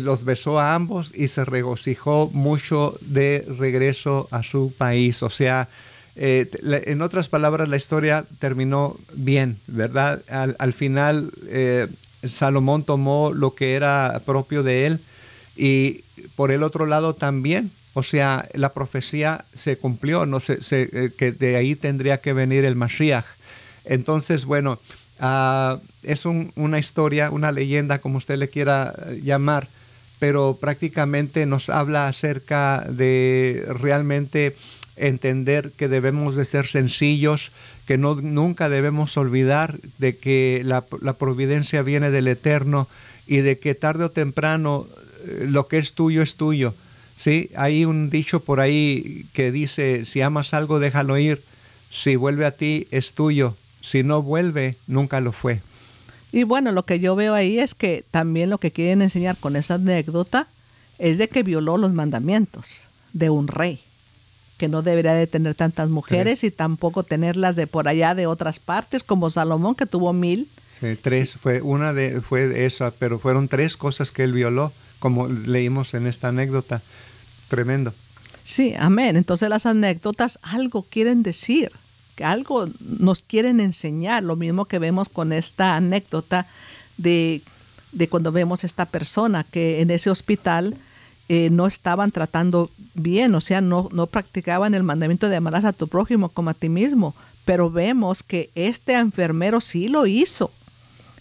los besó a ambos y se regocijó mucho de regreso a su país. O sea, en otras palabras, la historia terminó bien, ¿verdad? Al final, Salomón tomó lo que era propio de él, y por el otro lado también, o sea, la profecía se cumplió, no que de ahí tendría que venir el Mashiach. Entonces, bueno, es una historia, una leyenda, como usted le quiera llamar, pero prácticamente nos habla acerca de realmente entender que debemos de ser sencillos, que nunca debemos olvidar de que la providencia viene del Eterno y de que tarde o temprano lo que es tuyo es tuyo. ¿Sí? Hay un dicho por ahí que dice, si amas algo, déjalo ir. Si vuelve a ti, es tuyo. Si no vuelve, nunca lo fue. Y bueno, lo que yo veo ahí es que también lo que quieren enseñar con esa anécdota es de que violó los mandamientos de un rey, que no debería de tener tantas mujeres y tampoco tenerlas de por allá de otras partes, como Salomón, que tuvo 1000. Sí, 3, fue esa, pero fueron 3 cosas que él violó, como leímos en esta anécdota. Tremendo. Sí, amén. Entonces las anécdotas algo quieren decir, que algo nos quieren enseñar. Lo mismo que vemos con esta anécdota de cuando vemos esta persona que en ese hospital no estaban tratando bien, o sea, no practicaban el mandamiento de amarás a tu prójimo como a ti mismo. Pero vemos que este enfermero sí lo hizo.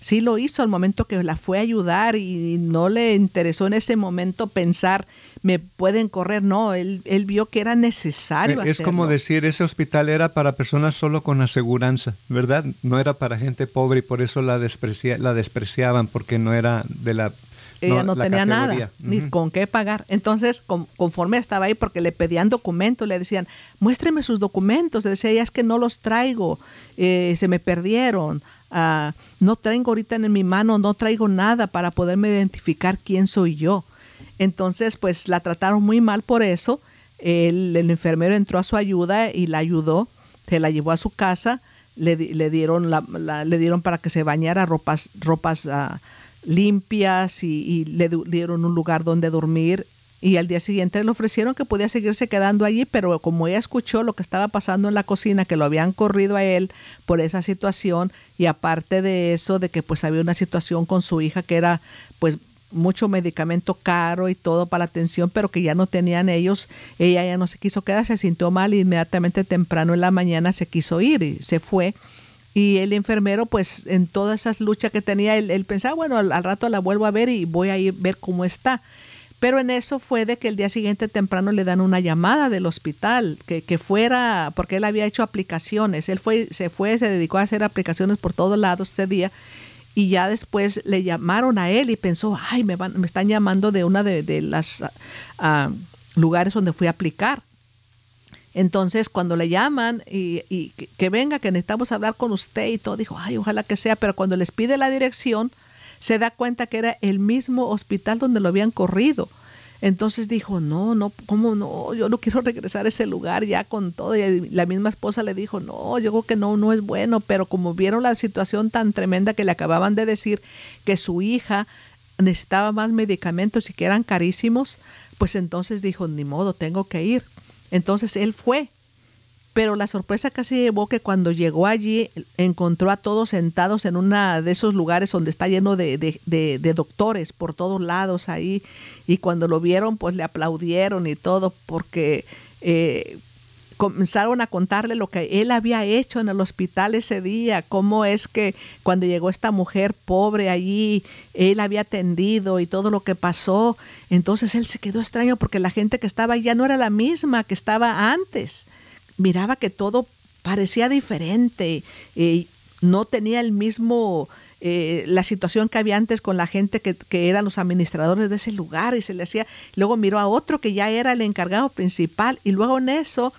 Sí lo hizo al momento que la fue a ayudar y no le interesó en ese momento pensar, me pueden correr. No, él vio que era necesario hacerlo. Es como decir, ese hospital era para personas solo con aseguranza, ¿verdad? No era para gente pobre y por eso la despreciaban, porque no era de la ella no tenía categoría. Nada, ni con qué pagar. Entonces, conforme estaba ahí, porque le pedían documentos, le decían, muéstreme sus documentos. Le decía ella, es que no los traigo, se me perdieron. No traigo ahorita en mi mano, no traigo nada para poderme identificar quién soy yo. Entonces, pues la trataron muy mal por eso. El enfermero entró a su ayuda y la ayudó, se la llevó a su casa, le dieron le dieron para que se bañara, ropas limpias y le dieron un lugar donde dormir. Y al día siguiente le ofrecieron que podía seguirse quedando allí, pero como ella escuchó lo que estaba pasando en la cocina, que lo habían corrido a él por esa situación, y aparte de eso, de que pues había una situación con su hija que era pues mucho medicamento caro y todo para la atención, pero que ya no tenían ellos, ella ya no se quiso quedar, se sintió mal y inmediatamente temprano en la mañana se quiso ir y se fue. Y el enfermero, pues en todas esas luchas que tenía, él pensaba, bueno, al rato la vuelvo a ver y voy a ir a ver cómo está. Pero en eso fue de que el día siguiente temprano le dan una llamada del hospital, que fuera, porque él había hecho aplicaciones. Él se dedicó a hacer aplicaciones por todos lados ese día. Y ya después le llamaron a él y pensó, ay, me están llamando de una de las lugares donde fui a aplicar. Entonces, cuando le llaman y que venga, que necesitamos hablar con usted y todo, dijo, ay, ojalá que sea, pero cuando les pide la dirección, se da cuenta que era el mismo hospital donde lo habían corrido. Entonces dijo, no, ¿cómo no? Yo no quiero regresar a ese lugar ya con todo. Y la misma esposa le dijo, no, yo creo que no es bueno, pero como vieron la situación tan tremenda que le acababan de decir, que su hija necesitaba más medicamentos y que eran carísimos, pues entonces dijo, ni modo, tengo que ir. Entonces él fue. Pero la sorpresa que se llevó que cuando llegó allí encontró a todos sentados en uno de esos lugares donde está lleno de doctores por todos lados ahí, y cuando lo vieron pues le aplaudieron y todo porque comenzaron a contarle lo que él había hecho en el hospital ese día, cómo es que cuando llegó esta mujer pobre allí, él había atendido y todo lo que pasó. Entonces él se quedó extraño porque la gente que estaba allá no era la misma que estaba antes. Miraba que todo parecía diferente, no tenía el mismo, la situación que había antes con la gente que eran los administradores de ese lugar, y se le hacía, luego miró a otro que ya era el encargado principal, y luego en eso,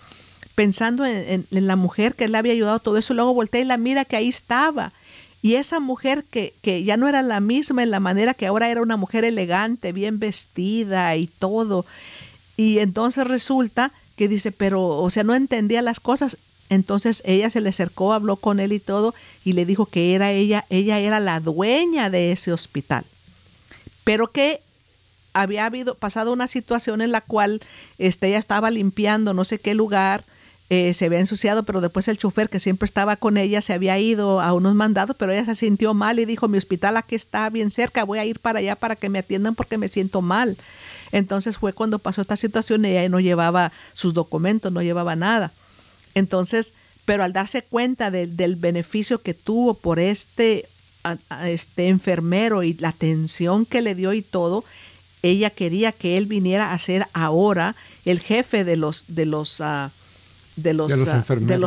pensando en la mujer que le había ayudado todo eso, luego voltea y la mira que ahí estaba, y esa mujer que ya no era la misma en la manera que ahora era una mujer elegante, bien vestida y todo, y entonces resulta que dice, pero, o sea, no entendía las cosas. Entonces ella se le acercó, habló con él y todo, y le dijo que era ella era la dueña de ese hospital. Pero que había pasado una situación en la cual ella estaba limpiando no sé qué lugar, se había ensuciado, pero después el chofer que siempre estaba con ella se había ido a unos mandados, pero ella se sintió mal y dijo, mi hospital aquí está bien cerca, voy a ir para allá para que me atiendan porque me siento mal. Entonces fue cuando pasó esta situación, ella no llevaba sus documentos, no llevaba nada. Entonces, pero al darse cuenta del beneficio que tuvo por este enfermero y la atención que le dio y todo, ella quería que él viniera a ser ahora el jefe de los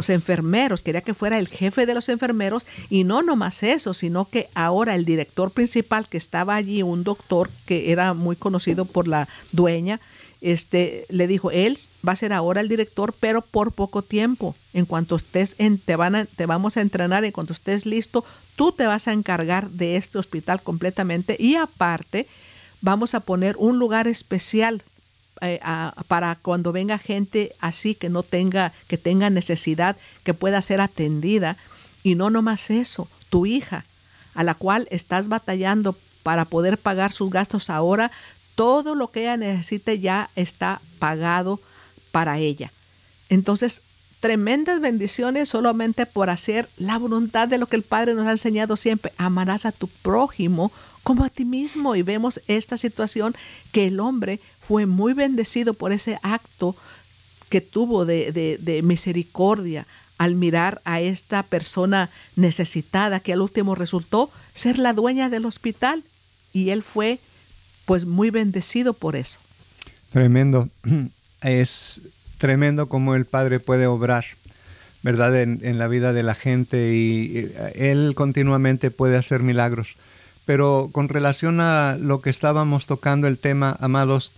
enfermeros. Quería que fuera el jefe de los enfermeros, y no nomás eso, sino que ahora el director principal que estaba allí, un doctor que era muy conocido por la dueña, le dijo, él va a ser ahora el director, pero por poco tiempo. En cuanto estés te vamos a entrenar, en cuanto estés listo, tú te vas a encargar de este hospital completamente, y aparte vamos a poner un lugar especial para cuando venga gente así que tenga necesidad, que pueda ser atendida. Y no nomás eso, tu hija, a la cual estás batallando para poder pagar sus gastos ahora, todo lo que ella necesite ya está pagado para ella. Entonces, tremendas bendiciones solamente por hacer la voluntad de lo que el Padre nos ha enseñado siempre. Amarás a tu prójimo como a ti mismo. Y vemos esta situación que el hombre fue muy bendecido por ese acto que tuvo de misericordia al mirar a esta persona necesitada, que al último resultó ser la dueña del hospital, y él fue pues muy bendecido por eso. Tremendo. Es tremendo cómo el Padre puede obrar, ¿verdad?, en la vida de la gente, y Él continuamente puede hacer milagros. Pero con relación a lo que estábamos tocando, el tema, amados,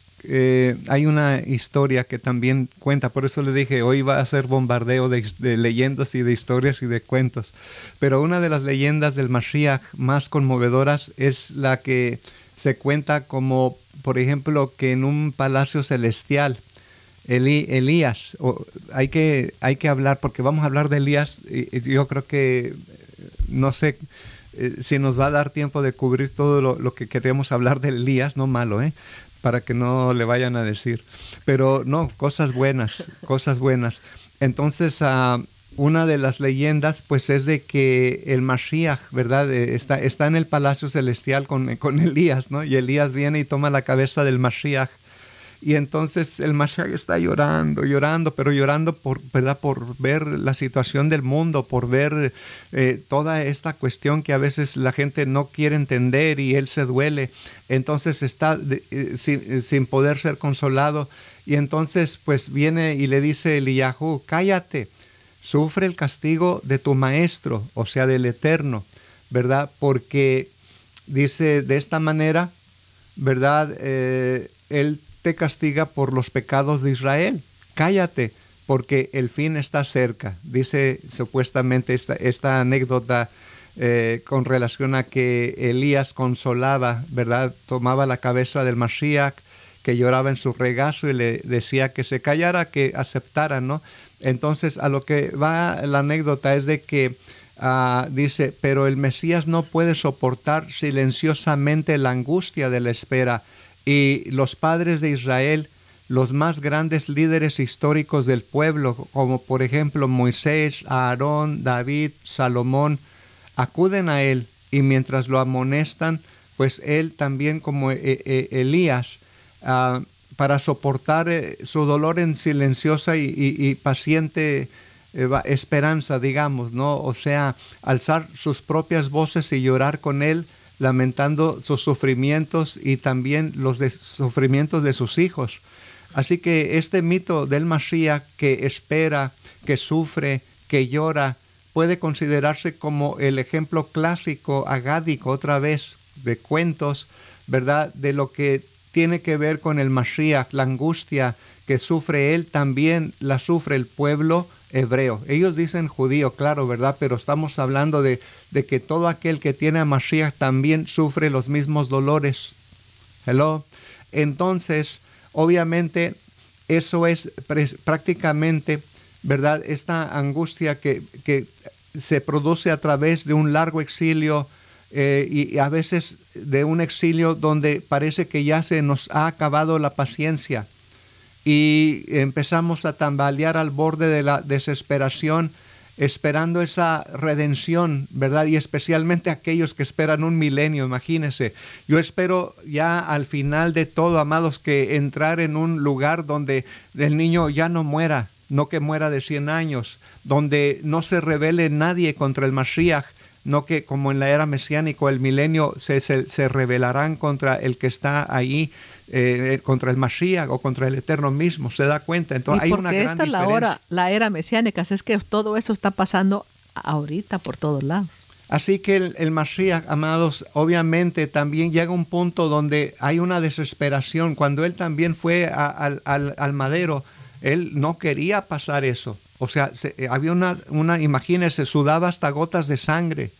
hay una historia que también cuenta, por eso le dije, hoy va a ser bombardeo de leyendas y de historias y de cuentos. Pero una de las leyendas del Mashiach más conmovedoras es la que se cuenta como, por ejemplo, que en un palacio celestial, Elías, hay que hablar, porque vamos a hablar de Elías, y yo creo que, no sé si nos va a dar tiempo de cubrir todo lo que queremos hablar de Elías, no malo, para que no le vayan a decir, pero no, cosas buenas. Entonces, una de las leyendas pues es de que el Mashiach, ¿verdad?, está en el palacio celestial con Elías, ¿no? Y Elías viene y toma la cabeza del Mashiach. Y entonces el Mashiach está llorando, pero llorando ¿verdad?, por ver la situación del mundo, por ver toda esta cuestión que a veces la gente no quiere entender y él se duele. Entonces está sin poder ser consolado. Y entonces pues viene y le dice Eliyahu, cállate, sufre el castigo de tu maestro, o sea, del Eterno, ¿verdad? Porque dice de esta manera, ¿verdad?, él te castiga por los pecados de Israel. Cállate, porque el fin está cerca. Dice supuestamente esta anécdota con relación a que Elías consolaba, ¿verdad? Tomaba la cabeza del Mashiach, que lloraba en su regazo, y le decía que se callara, que aceptara, ¿no? Entonces, a lo que va la anécdota es de que dice, pero el Mesías no puede soportar silenciosamente la angustia de la espera, y los padres de Israel, los más grandes líderes históricos del pueblo, como por ejemplo Moisés, Aarón, David, Salomón, acuden a él, y mientras lo amonestan, pues él también, como Elías, para soportar su dolor en silenciosa y paciente esperanza, digamos, ¿no? O sea, alzar sus propias voces y llorar con él, lamentando sus sufrimientos y también los sufrimientos de sus hijos. Así que este mito del Mashiach, que espera, que sufre, que llora, puede considerarse como el ejemplo clásico, agádico, otra vez, de cuentos, ¿verdad? De lo que tiene que ver con el Mashiach, la angustia que sufre él, también la sufre el pueblo hebreo. Ellos dicen judío, claro, ¿verdad? Pero estamos hablando de que todo aquel que tiene a Mashiach también sufre los mismos dolores. Hello. Entonces, obviamente, eso es prácticamente, ¿verdad? Esta angustia que se produce a través de un largo exilio, y a veces de un exilio donde parece que ya se nos ha acabado la paciencia y empezamos a tambalear al borde de la desesperación, esperando esa redención, ¿verdad? Y especialmente aquellos que esperan un milenio, imagínense. Yo espero ya al final de todo, amados, que entrar en un lugar donde el niño ya no muera, no que muera de 100 años, donde no se rebele nadie contra el Mashiach, no que como en la era mesiánica, el milenio, se rebelarán contra el que está ahí, contra el Mashiach o contra el Eterno mismo. ¿Se da cuenta? Entonces hay una gran diferencia. Porque esta es la era mesiánica, es que todo eso está pasando ahorita por todos lados. Así que el Mashiach, amados, obviamente también llega un punto donde hay una desesperación. Cuando él también fue al madero, él no quería pasar eso. O sea, había una, imagínense, sudaba hasta gotas de sangre.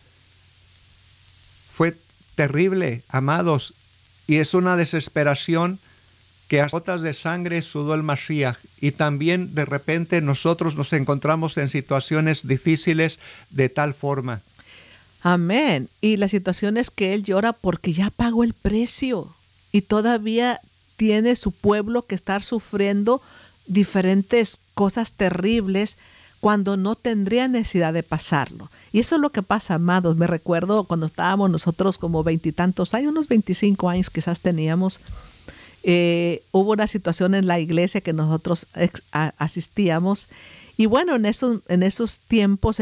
Fue terrible, amados. Y es una desesperación que a gotas de sangre sudó el Mashiach. Y también de repente nosotros nos encontramos en situaciones difíciles de tal forma. Amén. Y la situación es que él llora porque ya pagó el precio. Y todavía tiene su pueblo que estar sufriendo diferentes cosas terribles cuando no tendría necesidad de pasarlo. Y eso es lo que pasa, amados. Me recuerdo cuando estábamos nosotros como 20 y tantos años, unos 25 años quizás teníamos, hubo una situación en la iglesia que nosotros asistíamos. Y bueno, en esos tiempos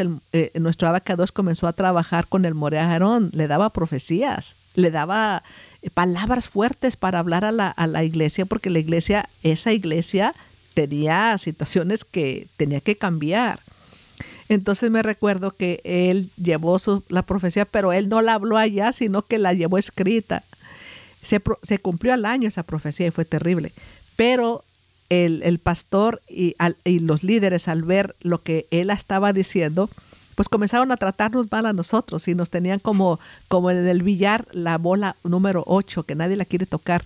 nuestro abacados comenzó a trabajar con el Moreh Aarón. Le daba profecías, le daba palabras fuertes para hablar a la iglesia, porque esa iglesia tenía situaciones que tenía que cambiar. Entonces me recuerdo que él llevó la profecía, pero él no la habló allá, sino que la llevó escrita. Se cumplió al año esa profecía y fue terrible. Pero el pastor y los líderes, al ver lo que él estaba diciendo, pues comenzaron a tratarnos mal a nosotros y nos tenían como en el billar la bola número 8, que nadie la quiere tocar.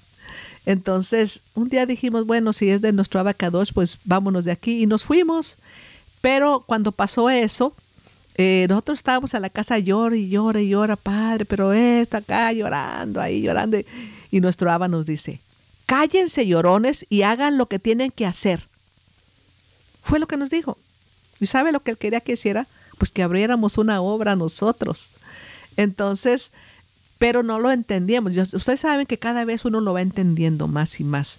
Entonces, un día dijimos, bueno, si es de nuestro abacados, pues vámonos de aquí, y nos fuimos. Pero cuando pasó eso, nosotros estábamos en la casa, llora, padre, pero está acá llorando, y nuestro aba nos dice, cállense, llorones, y hagan lo que tienen que hacer. Fue lo que nos dijo. ¿Y sabe lo que él quería que hiciera? Pues que abriéramos una obra nosotros. Entonces, pero no lo entendíamos. Ustedes saben que cada vez uno lo va entendiendo más y más.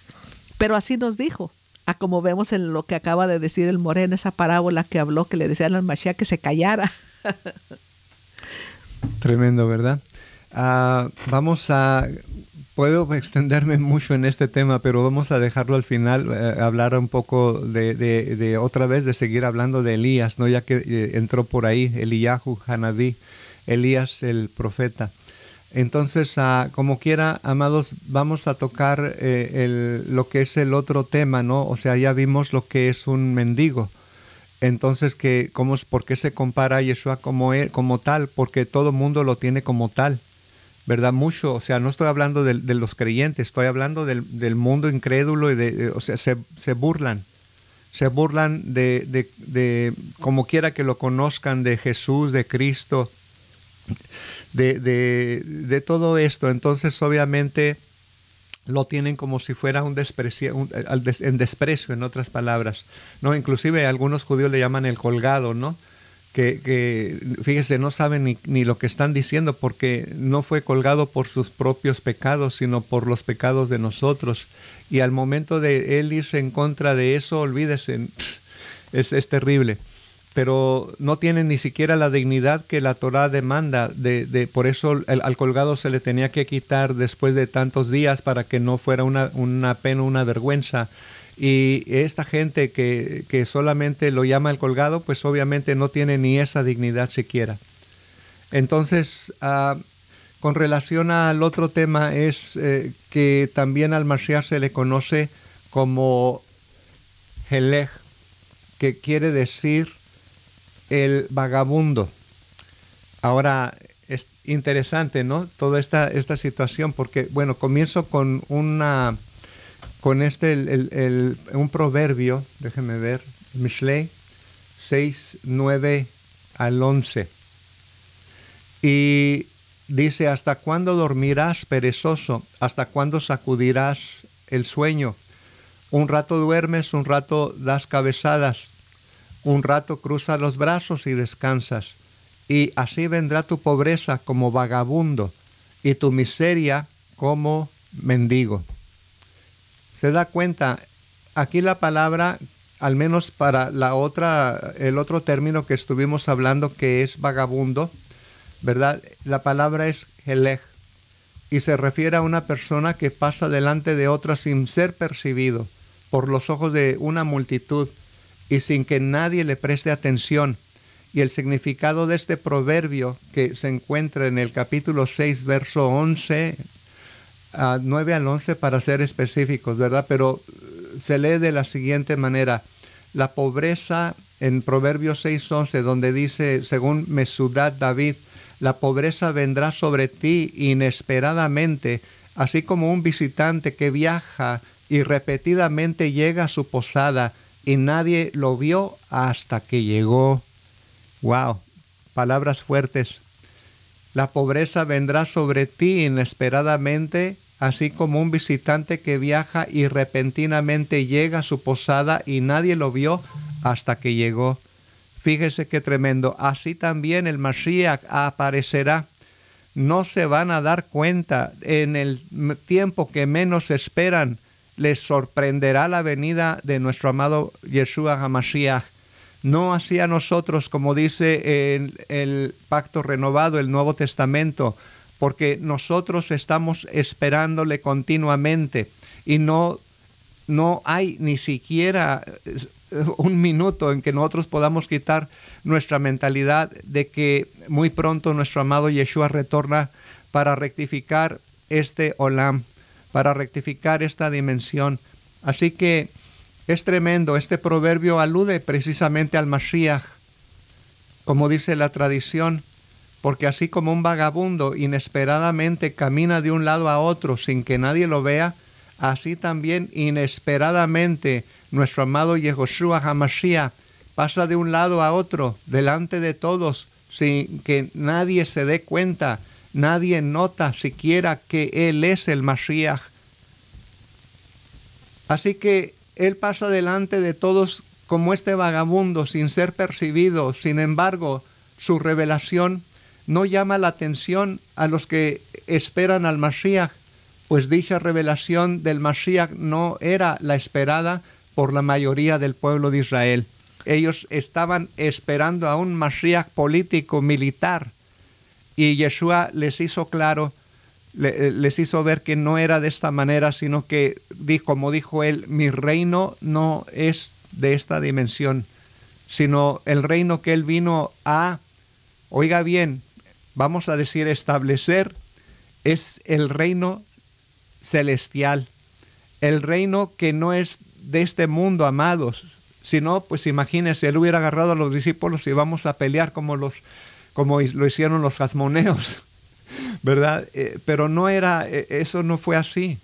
Pero así nos dijo. Como vemos en lo que acaba de decir el Moreh, en esa parábola que habló, que le decían al Mashiach que se callara. Tremendo, ¿verdad? Puedo extenderme mucho en este tema, pero vamos a dejarlo al final, hablar un poco de otra vez, de seguir hablando de Elías, ¿no? Ya que entró por ahí, Eliyahu, Hanabí, Elías el profeta. Entonces, como quiera, amados, vamos a tocar lo que es el otro tema, ¿no? O sea, ya vimos lo que es un mendigo. Entonces, ¿por qué se compara a Yeshua como tal? Porque todo mundo lo tiene como tal, ¿verdad? Mucho, o sea, no estoy hablando de los creyentes, estoy hablando del mundo incrédulo y o sea, se burlan. Se burlan de como quiera que lo conozcan, de Jesús, de Cristo, de todo esto. Entonces, obviamente, lo tienen como si fuera un desprecio, en desprecio, en otras palabras, ¿no? Inclusive algunos judíos le llaman el colgado, ¿no? Que fíjese, no saben ni lo que están diciendo, porque no fue colgado por sus propios pecados, sino por los pecados de nosotros. Y al momento de él irse en contra de eso, olvídese, es terrible. Pero no tienen ni siquiera la dignidad que la Torá demanda. Por eso al colgado se le tenía que quitar después de tantos días para que no fuera una pena, una vergüenza. Y esta gente que solamente lo llama el colgado, pues obviamente no tiene ni esa dignidad siquiera. Entonces, con relación al otro tema es que también al Mashiach se le conoce como Helech, que quiere decir el vagabundo. Ahora, es interesante, ¿no? Toda esta situación, porque, bueno, comienzo con un proverbio, déjeme ver, Mishlei 6, 9 al 11. Y dice, ¿hasta cuándo dormirás, perezoso? ¿Hasta cuándo sacudirás el sueño? Un rato duermes, un rato das cabezadas, un rato cruzas los brazos y descansas. Y así vendrá tu pobreza como vagabundo y tu miseria como mendigo. ¿Se da cuenta? Aquí la palabra, al menos para el otro término que estuvimos hablando, que es vagabundo, ¿verdad? La palabra es helech y se refiere a una persona que pasa delante de otra sin ser percibido por los ojos de una multitud y sin que nadie le preste atención. Y el significado de este proverbio, que se encuentra en el capítulo 6, verso 11, 9 al 11 para ser específicos, ¿verdad? Pero se lee de la siguiente manera. La pobreza, en Proverbios 6, 11, donde dice, según Mesudat David, la pobreza vendrá sobre ti inesperadamente, así como un visitante que viaja y repetidamente llega a su posada y nadie lo vio hasta que llegó. Wow, palabras fuertes. La pobreza vendrá sobre ti inesperadamente, así como un visitante que viaja y repentinamente llega a su posada y nadie lo vio hasta que llegó. Fíjese qué tremendo. Así también el Mashiach aparecerá. No se van a dar cuenta. En el tiempo que menos esperan, les sorprenderá la venida de nuestro amado Yeshua HaMashiach. No así a nosotros, como dice en el Pacto Renovado, el Nuevo Testamento, porque nosotros estamos esperándole continuamente y no hay ni siquiera un minuto en que nosotros podamos quitar nuestra mentalidad de que muy pronto nuestro amado Yeshua retorna para rectificar este olam, para rectificar esta dimensión. Así que es tremendo. Este proverbio alude precisamente al Mashiach, como dice la tradición, porque así como un vagabundo inesperadamente camina de un lado a otro sin que nadie lo vea, así también inesperadamente nuestro amado Yehoshua HaMashiach pasa de un lado a otro delante de todos sin que nadie se dé cuenta, nadie nota siquiera que Él es el Mashiach. Así que Él pasa delante de todos como este vagabundo sin ser percibido. Sin embargo, su revelación no llama la atención a los que esperan al Mashiach, pues dicha revelación del Mashiach no era la esperada por la mayoría del pueblo de Israel. Ellos estaban esperando a un Mashiach político, militar, y Yeshua les hizo claro, les hizo ver que no era de esta manera, sino que, como dijo él, mi reino no es de esta dimensión, sino el reino que él vino a, oiga bien, vamos a decir, establecer, es el reino celestial, el reino que no es de este mundo, amados. Si no, pues imagínense, él hubiera agarrado a los discípulos y vamos a pelear como lo hicieron los asmoneos, ¿verdad? Pero no era, eso no fue así.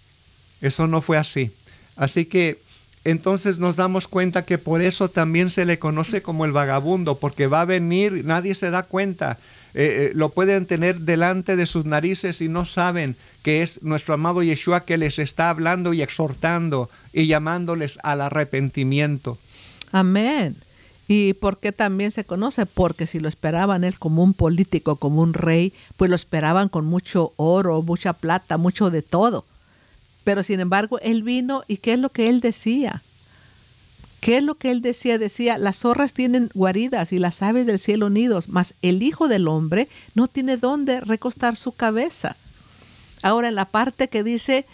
Eso no fue así. Así que entonces nos damos cuenta que por eso también se le conoce como el vagabundo, porque va a venir, nadie se da cuenta. Lo pueden tener delante de sus narices y no saben que es nuestro amado Yeshua que les está hablando y exhortando y llamándoles al arrepentimiento. Amén. ¿Y por qué también se conoce? Porque si lo esperaban él como un político, como un rey, pues lo esperaban con mucho oro, mucha plata, mucho de todo. Pero sin embargo, él vino y ¿qué es lo que él decía? ¿Qué es lo que él decía? Decía, las zorras tienen guaridas y las aves del cielo nidos, mas el Hijo del Hombre no tiene dónde recostar su cabeza. Ahora, en la parte que dice,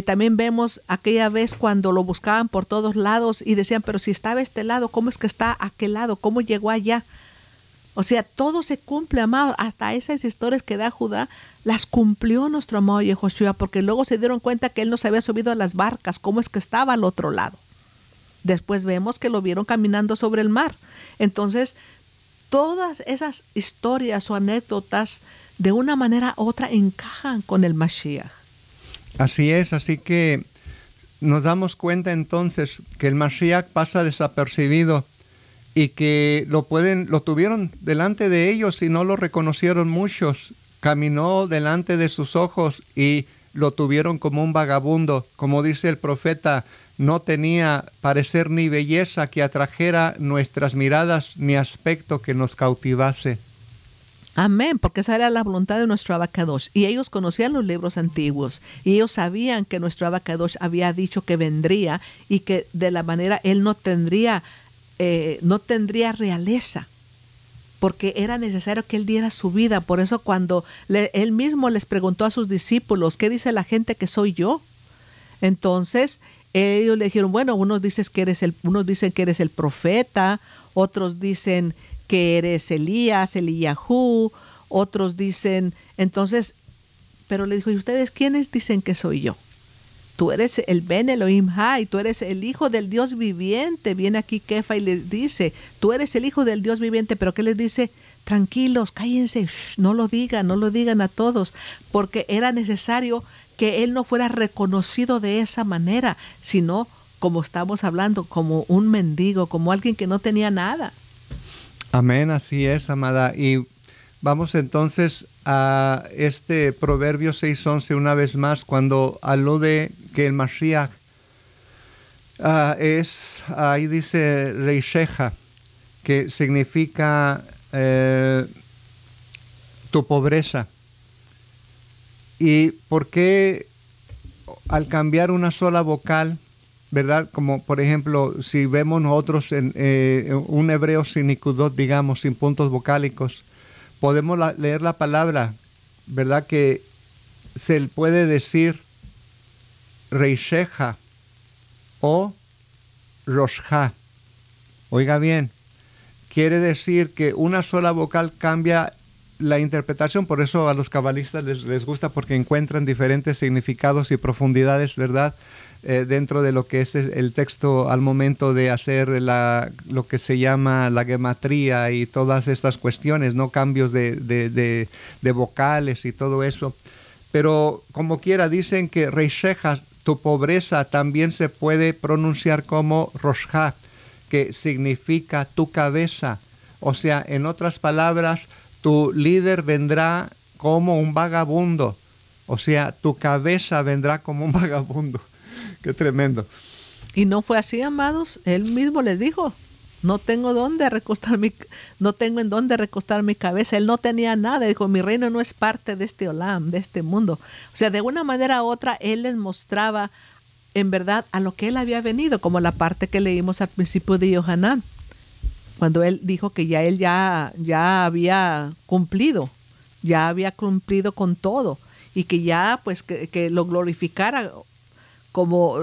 también vemos aquella vez cuando lo buscaban por todos lados y decían, pero si estaba a este lado, ¿cómo es que está a aquel lado? ¿Cómo llegó allá? O sea, todo se cumple, amado. Hasta esas historias que da Judá, las cumplió nuestro amado Yehoshua, porque luego se dieron cuenta que él no se había subido a las barcas, ¿cómo es que estaba al otro lado? Después vemos que lo vieron caminando sobre el mar. Entonces, todas esas historias o anécdotas, de una manera u otra, encajan con el Mashiach. Así es, así que nos damos cuenta entonces que el Mashiach pasa desapercibido y que lo tuvieron delante de ellos y no lo reconocieron muchos. Caminó delante de sus ojos y lo tuvieron como un vagabundo. Como dice el profeta, no tenía parecer ni belleza que atrajera nuestras miradas, ni aspecto que nos cautivase. Amén, porque esa era la voluntad de nuestro Abacadosh. Y ellos conocían los libros antiguos. Y ellos sabían que nuestro Abacadosh había dicho que vendría y que de la manera él no tendría realeza, porque era necesario que él diera su vida. Por eso cuando él mismo les preguntó a sus discípulos, ¿qué dice la gente que soy yo? Entonces ellos le dijeron, bueno, unos dicen que eres el profeta, otros dicen que eres Elías, Eliyahu, otros dicen, entonces, pero le dijo, ¿y ustedes quiénes dicen que soy yo? Tú eres el Ben Elohim Hay, tú eres el Hijo del Dios viviente. Viene aquí Kefa y les dice, tú eres el Hijo del Dios viviente, pero ¿qué les dice? Tranquilos, cállense, no lo digan a todos, porque era necesario que él no fuera reconocido de esa manera, sino, como estamos hablando, como un mendigo, como alguien que no tenía nada. Amén, así es, amada. Y vamos entonces a este Proverbio 6:11 una vez más, cuando alude que el Mashiach ahí dice Reisheja, que significa tu pobreza. ¿Y por qué al cambiar una sola vocal, verdad? Como por ejemplo, si vemos nosotros en un hebreo sin nikudot, digamos, sin puntos vocálicos, podemos leer la palabra, ¿verdad? Que se puede decir Reisheja o Roshja. Oiga bien, quiere decir que una sola vocal cambia la interpretación. Por eso a los cabalistas les gusta, porque encuentran diferentes significados y profundidades, ¿verdad? Dentro de lo que es el texto al momento de hacer lo que se llama la gematría y todas estas cuestiones, ¿no? Cambios de vocales y todo eso. Pero como quiera, dicen que Reisheja, tu pobreza, también se puede pronunciar como Roshja, que significa tu cabeza. O sea, en otras palabras, tu líder vendrá como un vagabundo. O sea, tu cabeza vendrá como un vagabundo. Qué tremendo. Y no fue así, amados. Él mismo les dijo, no tengo en dónde recostar mi cabeza. Él no tenía nada. Dijo, mi reino no es parte de este olam, de este mundo. O sea, de una manera u otra, él les mostraba en verdad a lo que él había venido, como la parte que leímos al principio de Yohanan, cuando él dijo que él había cumplido con todo, y que ya pues que lo glorificara como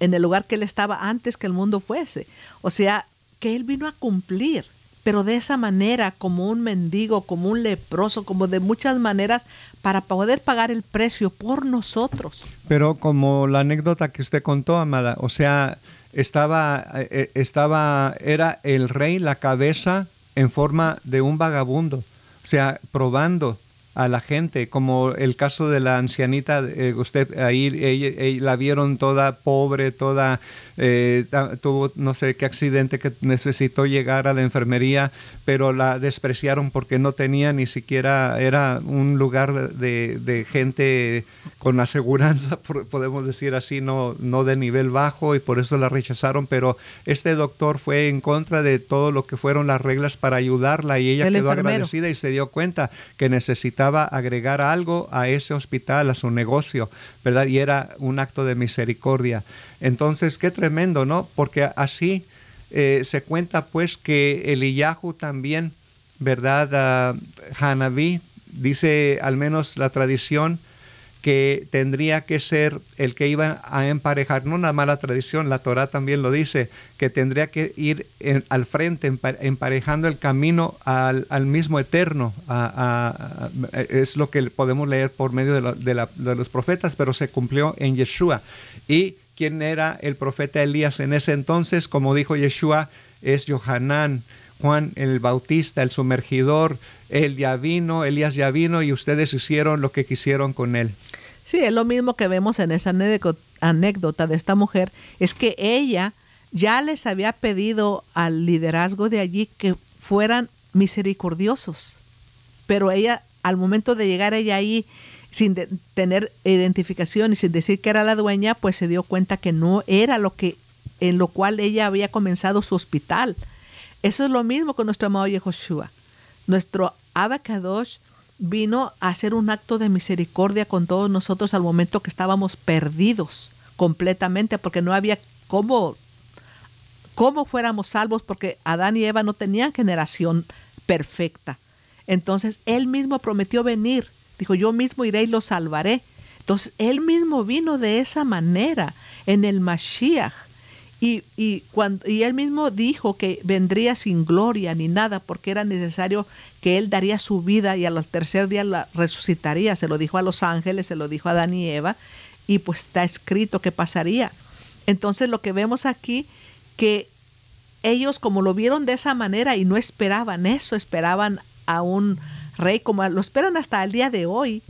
en el lugar que él estaba antes que el mundo fuese. O sea, que él vino a cumplir. pero de esa manera, como un mendigo, como un leproso, como de muchas maneras, para poder pagar el precio por nosotros. Pero como la anécdota que usted contó, amada, o sea, era el rey la cabeza en forma de un vagabundo, o sea, probando a la gente, como el caso de la ancianita, usted ahí ella la vieron toda pobre, toda tuvo no sé qué accidente que necesitó llegar a la enfermería, pero la despreciaron porque no tenía ni siquiera, era un lugar de gente con aseguranza, podemos decir así, no de nivel bajo, y por eso la rechazaron, pero este doctor fue en contra de todo lo que fueron las reglas para ayudarla, y ella quedó agradecida y se dio cuenta que necesitaba agregar algo a ese hospital, a su negocio, ¿verdad? Y era un acto de misericordia. Entonces, qué tremendo, ¿no? Porque así se cuenta pues que Eliyahu también, ¿verdad? Hanaví, dice al menos la tradición, que tendría que ser el que iba a emparejar, no una mala tradición, la Torá también lo dice, que tendría que ir al frente, emparejando el camino al mismo eterno. Es lo que podemos leer por medio de los profetas, pero se cumplió en Yeshua. ¿Y quién era el profeta Elías en ese entonces? Como dijo Yeshua, es Yohanan, Juan el Bautista, el sumergidor. Él ya vino, Elías ya vino, y ustedes hicieron lo que quisieron con él. Sí, es lo mismo que vemos en esa anécdota de esta mujer, es que ella ya les había pedido al liderazgo de allí que fueran misericordiosos, pero ella, al momento de llegar ella ahí, sin tener identificación y sin decir que era la dueña, pues se dio cuenta que no era en lo cual ella había comenzado su hospital. Eso es lo mismo con nuestro amado Yehoshua. Nuestro Abba Kadosh vino a hacer un acto de misericordia con todos nosotros al momento que estábamos perdidos completamente, porque no había cómo fuéramos salvos, porque Adán y Eva no tenían generación perfecta. Entonces, Él mismo prometió venir. Dijo, yo mismo iré y los salvaré. Entonces, Él mismo vino de esa manera en el Mashiach. Y Él mismo dijo que vendría sin gloria ni nada, porque era necesario que Él daría su vida y al tercer día la resucitaría. Se lo dijo a los ángeles, se lo dijo a Adán y Eva, y pues está escrito que pasaría. Entonces lo que vemos aquí, que ellos como lo vieron de esa manera y no esperaban eso, esperaban a un rey como lo esperan hasta el día de hoy,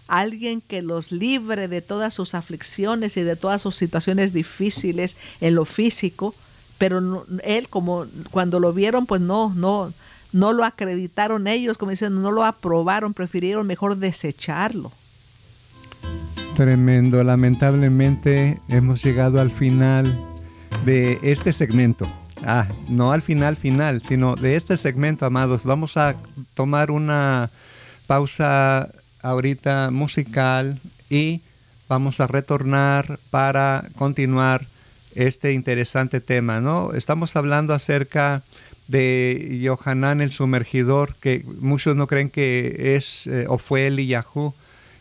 alguien que los libre de todas sus aflicciones y de todas sus situaciones difíciles en lo físico, pero no, él como cuando lo vieron pues no lo acreditaron ellos, como dicen, no lo aprobaron, prefirieron mejor desecharlo. Tremendo, lamentablemente hemos llegado al final de este segmento. No al final, sino de este segmento, amados. Vamos a tomar una pausa ahorita musical y vamos a retornar para continuar este interesante tema, ¿no? Estamos hablando acerca de Yohanan el sumergidor, que muchos no creen que es o fue Eliyahu.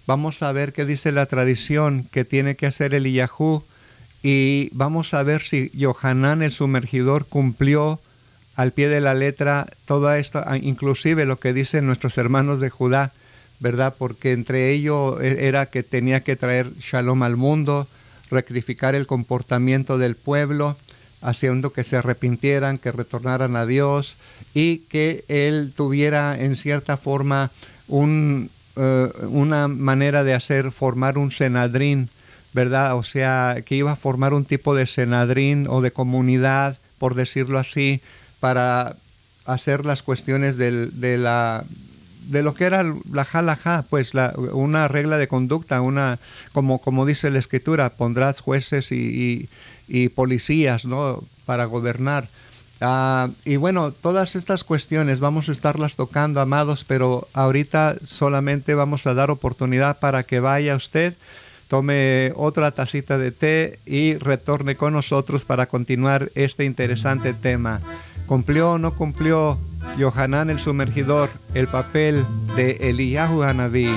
Vamos a ver qué dice la tradición que tiene que hacer Eliyahu, y vamos a ver si Yohanan el sumergidor cumplió al pie de la letra todo esto, inclusive lo que dicen nuestros hermanos de Judá, ¿verdad? Porque entre ellos era que tenía que traer shalom al mundo, rectificar el comportamiento del pueblo, haciendo que se arrepintieran, que retornaran a Dios, y que él tuviera en cierta forma una manera de formar un senadrín, ¿verdad? O sea, que iba a formar un tipo de senadrín o de comunidad, por decirlo así, para hacer las cuestiones de lo que era la halajá, pues una regla de conducta, como dice la Escritura, pondrás jueces y policías, ¿no? Para gobernar. Y bueno, todas estas cuestiones vamos a estarlas tocando, amados, pero ahorita solamente vamos a dar oportunidad para que vaya usted, tome otra tacita de té y retorne con nosotros para continuar este interesante tema. ¿Cumplió o no cumplió Yohanan el sumergidor el papel de Eliyahu Hanaví?